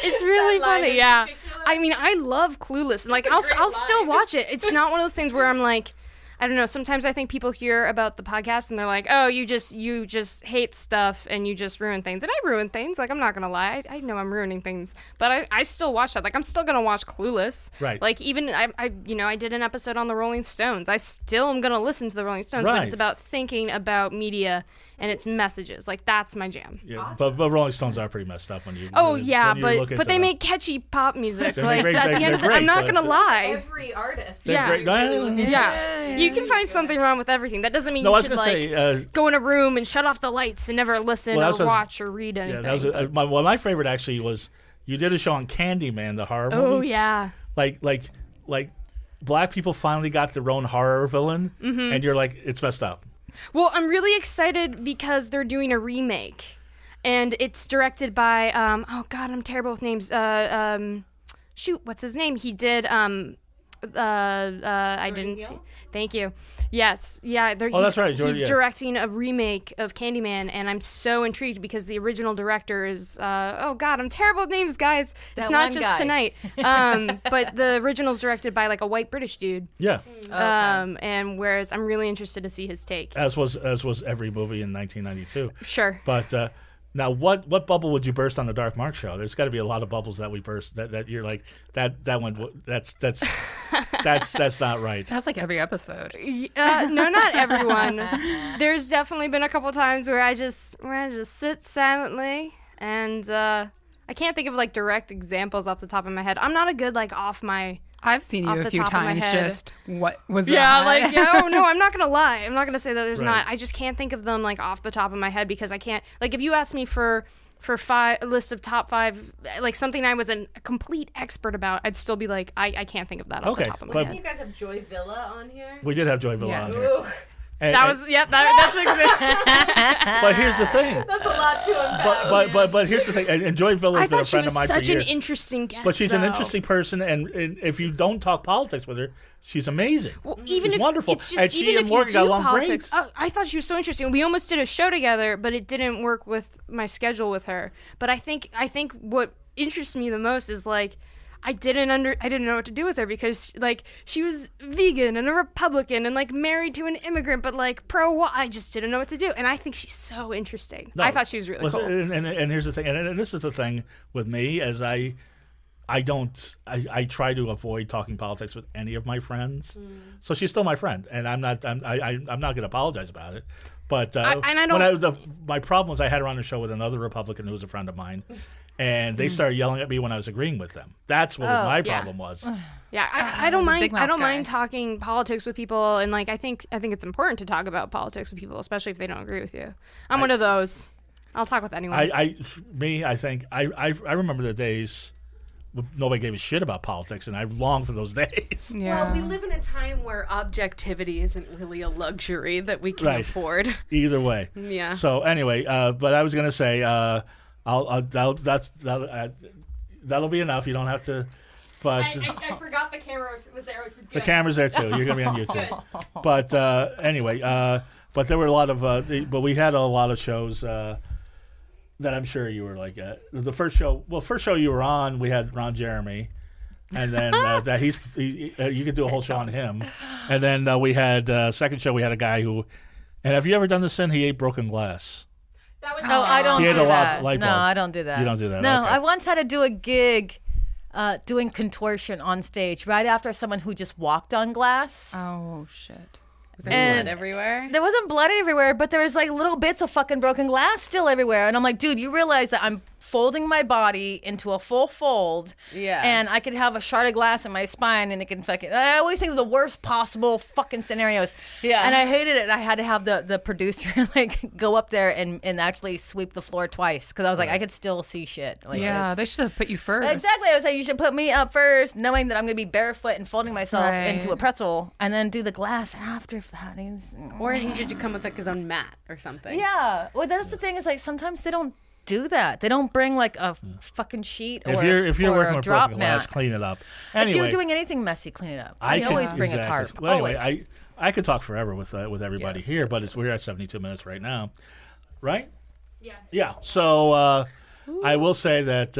B: It's really funny, yeah. I mean, I love Clueless, and like I'll still watch it. It's not one of those things where I'm like, I don't know. Sometimes I think people hear about the podcast and they're like, "Oh, you just hate stuff and you just ruin things." And I ruin things. Like, I'm not gonna lie. I know I'm ruining things, but I still watch that. Like, I'm still gonna watch Clueless.
A: Right.
B: Like, even I did an episode on the Rolling Stones. I still am gonna listen to the Rolling Stones, but it's about thinking about media and its messages. Like, that's my jam.
A: Yeah, awesome. but Rolling Stones are pretty messed up when you.
B: Oh
A: when
B: yeah,
A: you
B: but they make catchy pop music. Like,
A: great,
B: at the end of the,
A: great,
B: I'm not gonna lie.
E: Every artist.
A: They're great.
B: Yeah.
F: you can find something wrong with everything. That doesn't mean
A: No, I
F: you
A: was
F: should
A: gonna
F: like
A: say.
F: go in a room and shut off the lights and never listen
A: Well,
F: or
A: that was-
F: watch or read anything.
A: Yeah, that was my favorite actually was you did a show on Candyman, the horror
F: oh
A: movie.
F: yeah.
A: Like black people finally got their own horror villain, and you're like, it's messed up.
F: Well, I'm really excited because they're doing a remake, and it's directed by oh god, I'm terrible with names. Shoot, what's his name? He did I didn't see. Thank you. Yes, yeah.
A: That's right, Jordan,
F: He's
A: yeah.
F: directing a remake of Candyman, and I'm so intrigued because the original director is oh god, I'm terrible with names, guys. It's
D: That
F: not
D: one
F: just
D: guy.
F: tonight. But the original's directed by like a white British dude.
A: Yeah,
F: And whereas I'm really interested to see his take.
A: as was every movie in 1992.
F: Sure.
A: But now, what bubble would you burst on the Dark Mark show? There's got to be a lot of bubbles that we burst that you're like that one. That's not right.
C: That's like every episode.
F: No, not everyone. There's definitely been a couple times where I just sit silently, and I can't think of like direct examples off the top of my head. I'm not a good like off my.
C: I've seen you
F: Off
C: a
F: the
C: few
F: top of my
C: times.
F: head.
C: Just what was
F: Yeah,
C: that?
F: like yeah. Oh no, I'm not gonna lie. I'm not gonna say that there's
A: Right.
F: not. I just can't think of them like off the top of my head because I can't. Like if you ask me for a list of top 5, like something I was a complete expert about, I'd still be like, I can't think of that off
A: Okay,
F: the top of my
A: but-
F: head.
B: You guys have Joy Villa on here?
A: We did have Joy Villa
C: Yeah.
A: on here.
B: Ooh,
A: And-
F: That was that's exactly.
A: But here's the thing.
B: that's a lot to unpack.
A: But here's the thing. And Joy Villa's
F: I
A: been a
F: thought she
A: friend
F: was
A: of mine for
F: such an
A: years.
F: interesting guest.
A: But she's an
F: though.
A: interesting person, and if you don't talk politics with her, she's amazing.
F: Well, even
A: She's
F: if
A: wonderful.
F: it's just
A: And she
F: even
A: and
F: if
A: Morgan
F: you
A: got
F: do
A: along great.
F: politics, I thought she was so interesting. We almost did a show together, but it didn't work with my schedule with her. But I think what interests me the most is like I didn't know what to do with her because like she was vegan and a Republican and like married to an immigrant, but like I just didn't know what to do. And I think she's so interesting.
A: No,
F: I thought she was really
A: listen,
F: cool.
A: And here's the thing, and this is the thing with me, as I try to avoid talking politics with any of my friends. So she's still my friend, and I'm not going to apologize about it. But my problem was I had her on the show with another Republican who was a friend of mine, and they started yelling at me when I was agreeing with them. That's what my problem was.
F: Yeah, I don't mind.
C: big mouth
F: I don't
C: guy.
F: mind talking politics with people, and like I think it's important to talk about politics with people, especially if they don't agree with you. I'm one of those. I'll talk with anyone.
A: I think I remember the days when nobody gave a shit about politics, and I long for those days.
C: Yeah.
B: Well, we live in a time where objectivity isn't really a luxury that we can
A: Right.
B: afford.
A: Either way.
B: Yeah.
A: So anyway, but I was gonna say, that'll be enough. You don't have to. But
F: I forgot the camera was there, which is good.
A: the camera's there too. You're gonna be on YouTube. But anyway, but there were a lot of, but we had a lot of shows that I'm sure you were like at. The first show you were on, we had Ron Jeremy, and then that you could do a whole show on him, and then we had second show we had a guy who, and have you ever done this? Sin? He ate broken glass.
F: That was
D: No, I don't
A: He
D: do
A: had a lot
D: that.
A: of light
D: No,
A: bulbs.
D: I don't do that.
A: You don't do that,
D: No,
A: okay.
D: I once had to do a gig doing contortion on stage right after someone who just walked on glass.
C: Oh shit.
B: Was there
D: And-
B: blood everywhere?
D: There wasn't blood everywhere, but there was like little bits of fucking broken glass still everywhere. And I'm like, dude, you realize that I'm folding my body into a full fold.
B: Yeah.
D: And I could have a shard of glass in my spine and it can fucking. I always think of the worst possible fucking scenarios.
B: Yeah.
D: And I hated it. I had to have the producer like go up there and actually sweep the floor twice because I was like, I could still see shit. Like,
C: Yeah,
D: it's-
C: they should have put you first.
D: Exactly. I was like, you should put me up first, knowing that I'm going to be barefoot and folding myself
C: Right.
D: into a pretzel, and then do the glass after that.
B: Or he should come with like his own mat or something.
D: Yeah. Well, that's the thing is like sometimes they don't do that. They don't bring like a fucking sheet or
A: If you're
D: or
A: working
D: a
A: with
D: drop
A: broken glass,
D: mat.
A: clean it up.
D: If
A: Anyway,
D: you're doing anything messy, clean it up. I
A: could-
D: always bring a
A: exactly.
D: tarp.
A: Well, anyway,
D: always.
A: I could talk forever with everybody
B: Yes,
A: here,
B: yes,
A: but
B: yes,
A: we're at 72 minutes right now, right?
F: Yeah.
A: Yeah. So I will say that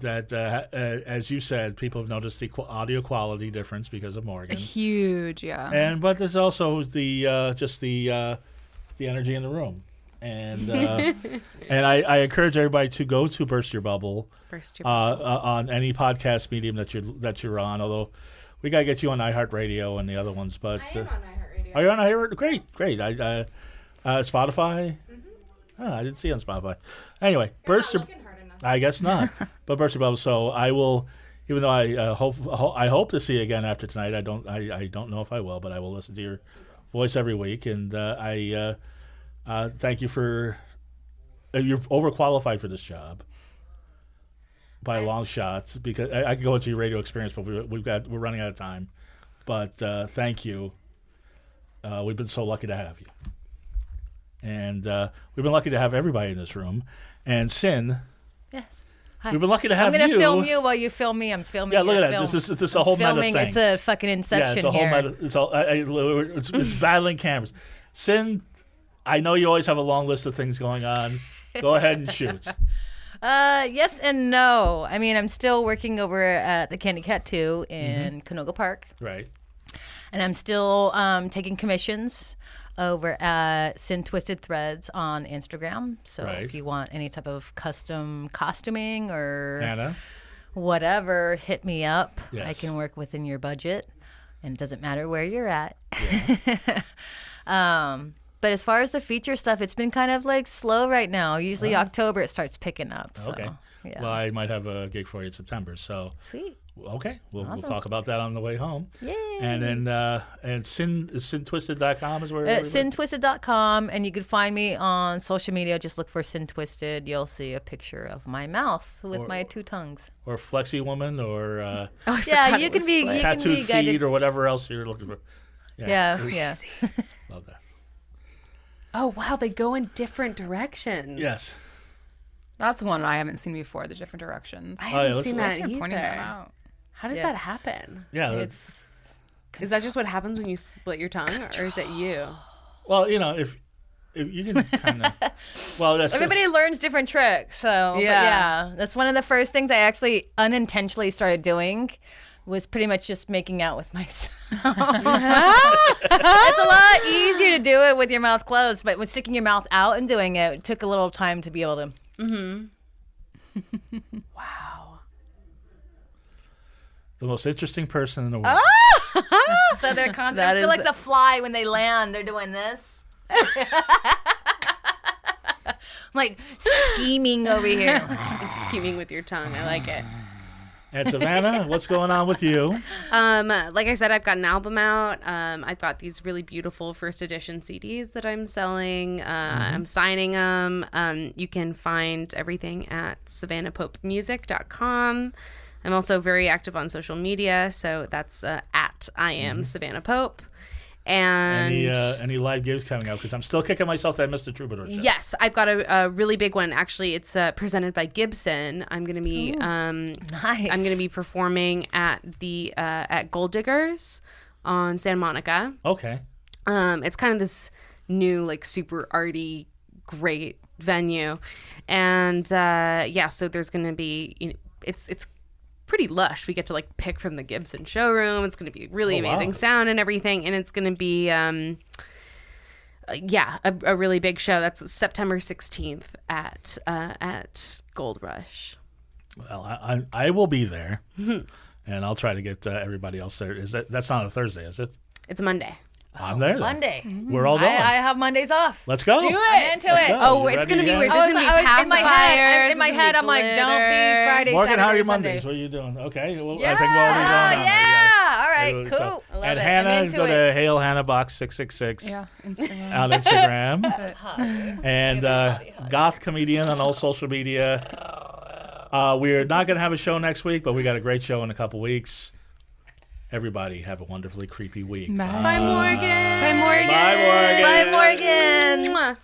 A: as you said, people have noticed the audio quality difference because of Morgan,
C: Huge, yeah.
A: but there's also the just the energy in the room. And and I encourage everybody to go to Burst Your Bubble
B: Burst your
A: on any podcast medium that you're on. Although we gotta get you on iHeartRadio and the other ones. But
F: I am on iHeartRadio.
A: are you on iHeartRadio? Great. Spotify. Oh, I didn't see it on Spotify. Anyway, Burst Your.
F: Looking hard enough.
A: I guess not. But Burst Your Bubble. So I will. even though I hope to see you again after tonight. I don't know if I will, but I will listen to your voice every week, and I thank you for you're overqualified for this job by a long shot, because I could go into your radio experience, but we're running out of time. But thank you. We've been so lucky to have you, and we've been lucky to have everybody in this room. And Sin,
D: Yes.
A: we've been lucky to have
D: I'm
A: you.
D: gonna film you while you film me. I'm filming.
A: Yeah, look
D: you.
A: at that. This is a whole meta
D: filming.
A: thing.
D: It's a fucking Inception
A: Yeah, it's a whole
D: here.
A: meta. It's all. It's battling cameras. Sin, I know you always have a long list of things going on. Go ahead and shoot.
D: Yes and no. I mean, I'm still working over at the Candy Cat 2 in Canoga Park.
A: Right.
D: And I'm still taking commissions over at Sin Twisted Threads on Instagram. So
A: Right.
D: if you want any type of custom costuming or
A: Hannah.
D: whatever, hit me up.
A: Yes.
D: I can work within your budget, and it doesn't matter where you're at. But as far as the feature stuff, it's been kind of like slow right now. Usually October it starts picking up. So,
A: Okay.
D: yeah.
A: Well, I might have a gig for you in September. So
D: Sweet.
A: okay, we'll talk about that on the way home.
D: Yay.
A: And then sintwisted.com is where
D: sintwisted.com, and you can find me on social media. Just look for Sin Twisted. You'll see a picture of my mouth with my two tongues.
A: or Flexi Woman or
D: Yeah, you can be
A: Tattooed Feet
D: guided.
A: or whatever else you're looking for.
D: Yeah,
A: it's great.
D: yeah.
A: Love that.
B: Oh wow, they go in different directions.
A: Yes.
C: That's one I haven't seen before. The different directions.
B: I
A: Oh, yeah,
B: haven't
A: let's-
B: seen
C: Thanks
B: that
C: for
B: either.
C: pointing that out.
B: How does
C: Yeah.
B: that happen?
A: Yeah.
B: Is that just what happens when you split your tongue, or is it you?
A: Well, if you can kind of. Well, that's
D: Everybody learns different tricks. So, but yeah, that's one of the first things I actually unintentionally started doing was pretty much just making out with myself. It's a lot easier to do it with your mouth closed, but with sticking your mouth out and doing it, it took a little time to be able to.
B: Wow.
A: the most interesting person in the world.
D: So they're constant.
B: That
D: I feel
B: is-
D: like the fly when they land, they're doing this. I'm like scheming over here.
B: Scheming with your tongue. I like it.
A: And Savannah, what's going on with you?
B: Like I said, I've got an album out. I've got these really beautiful first edition CDs that I'm selling. I'm signing them. You can find everything at savannahpopemusic.com. I'm also very active on social media, so that's at I am Savannah Pope. And
A: Any live gigs coming up? Because I'm still kicking myself that I missed the Troubadour show.
B: yes, I've got a really big one. Actually, it's presented by Gibson. I'm going to be
D: Nice.
B: I'm going to be performing at the at Gold Diggers on Santa Monica.
A: Okay.
B: It's kind of this new, like, super arty, great venue, and so there's going to be, it's pretty lush. We get to, like, pick from the Gibson showroom. It's going to be really amazing sound and everything, and it's going to be a really big show. That's September 16th at Gold Rush.
A: Well, I will be there, and I'll try to get everybody else there. That's not a Thursday, is it?
B: It's Monday.
A: I'm there. then.
D: Monday.
A: We're all going.
D: I have Mondays off.
A: Let's go.
B: Do it.
D: I'm into
A: Let's
D: it.
A: go.
B: Oh,
A: You
B: it's
A: ready
B: going to be
A: yet?
B: weird. There's going to be pacifiers.
D: in my head, I'm like, don't be
B: glitter.
D: Friday,
A: Morgan,
D: Saturday,
A: how are your
D: Sunday.
A: Mondays? What are you doing? Okay. Well,
D: Yeah,
A: I think we'll be going on.
D: yeah. All right,
A: Maybe
D: cool.
A: so-
D: I love
A: and
D: it.
A: Hannah,
D: I'm into
A: go
D: it.
A: to Hail Hannah Box 666
C: Yeah, Instagram.
A: on Instagram. And goth comedian on all social media. We're not going to have a show next week, but we got a great show in a couple weeks. Everybody have a wonderfully creepy week.
C: Bye.
B: Bye, Morgan.
C: Bye, Morgan.
A: Bye, Morgan.
D: Bye, Morgan.
B: Mwah.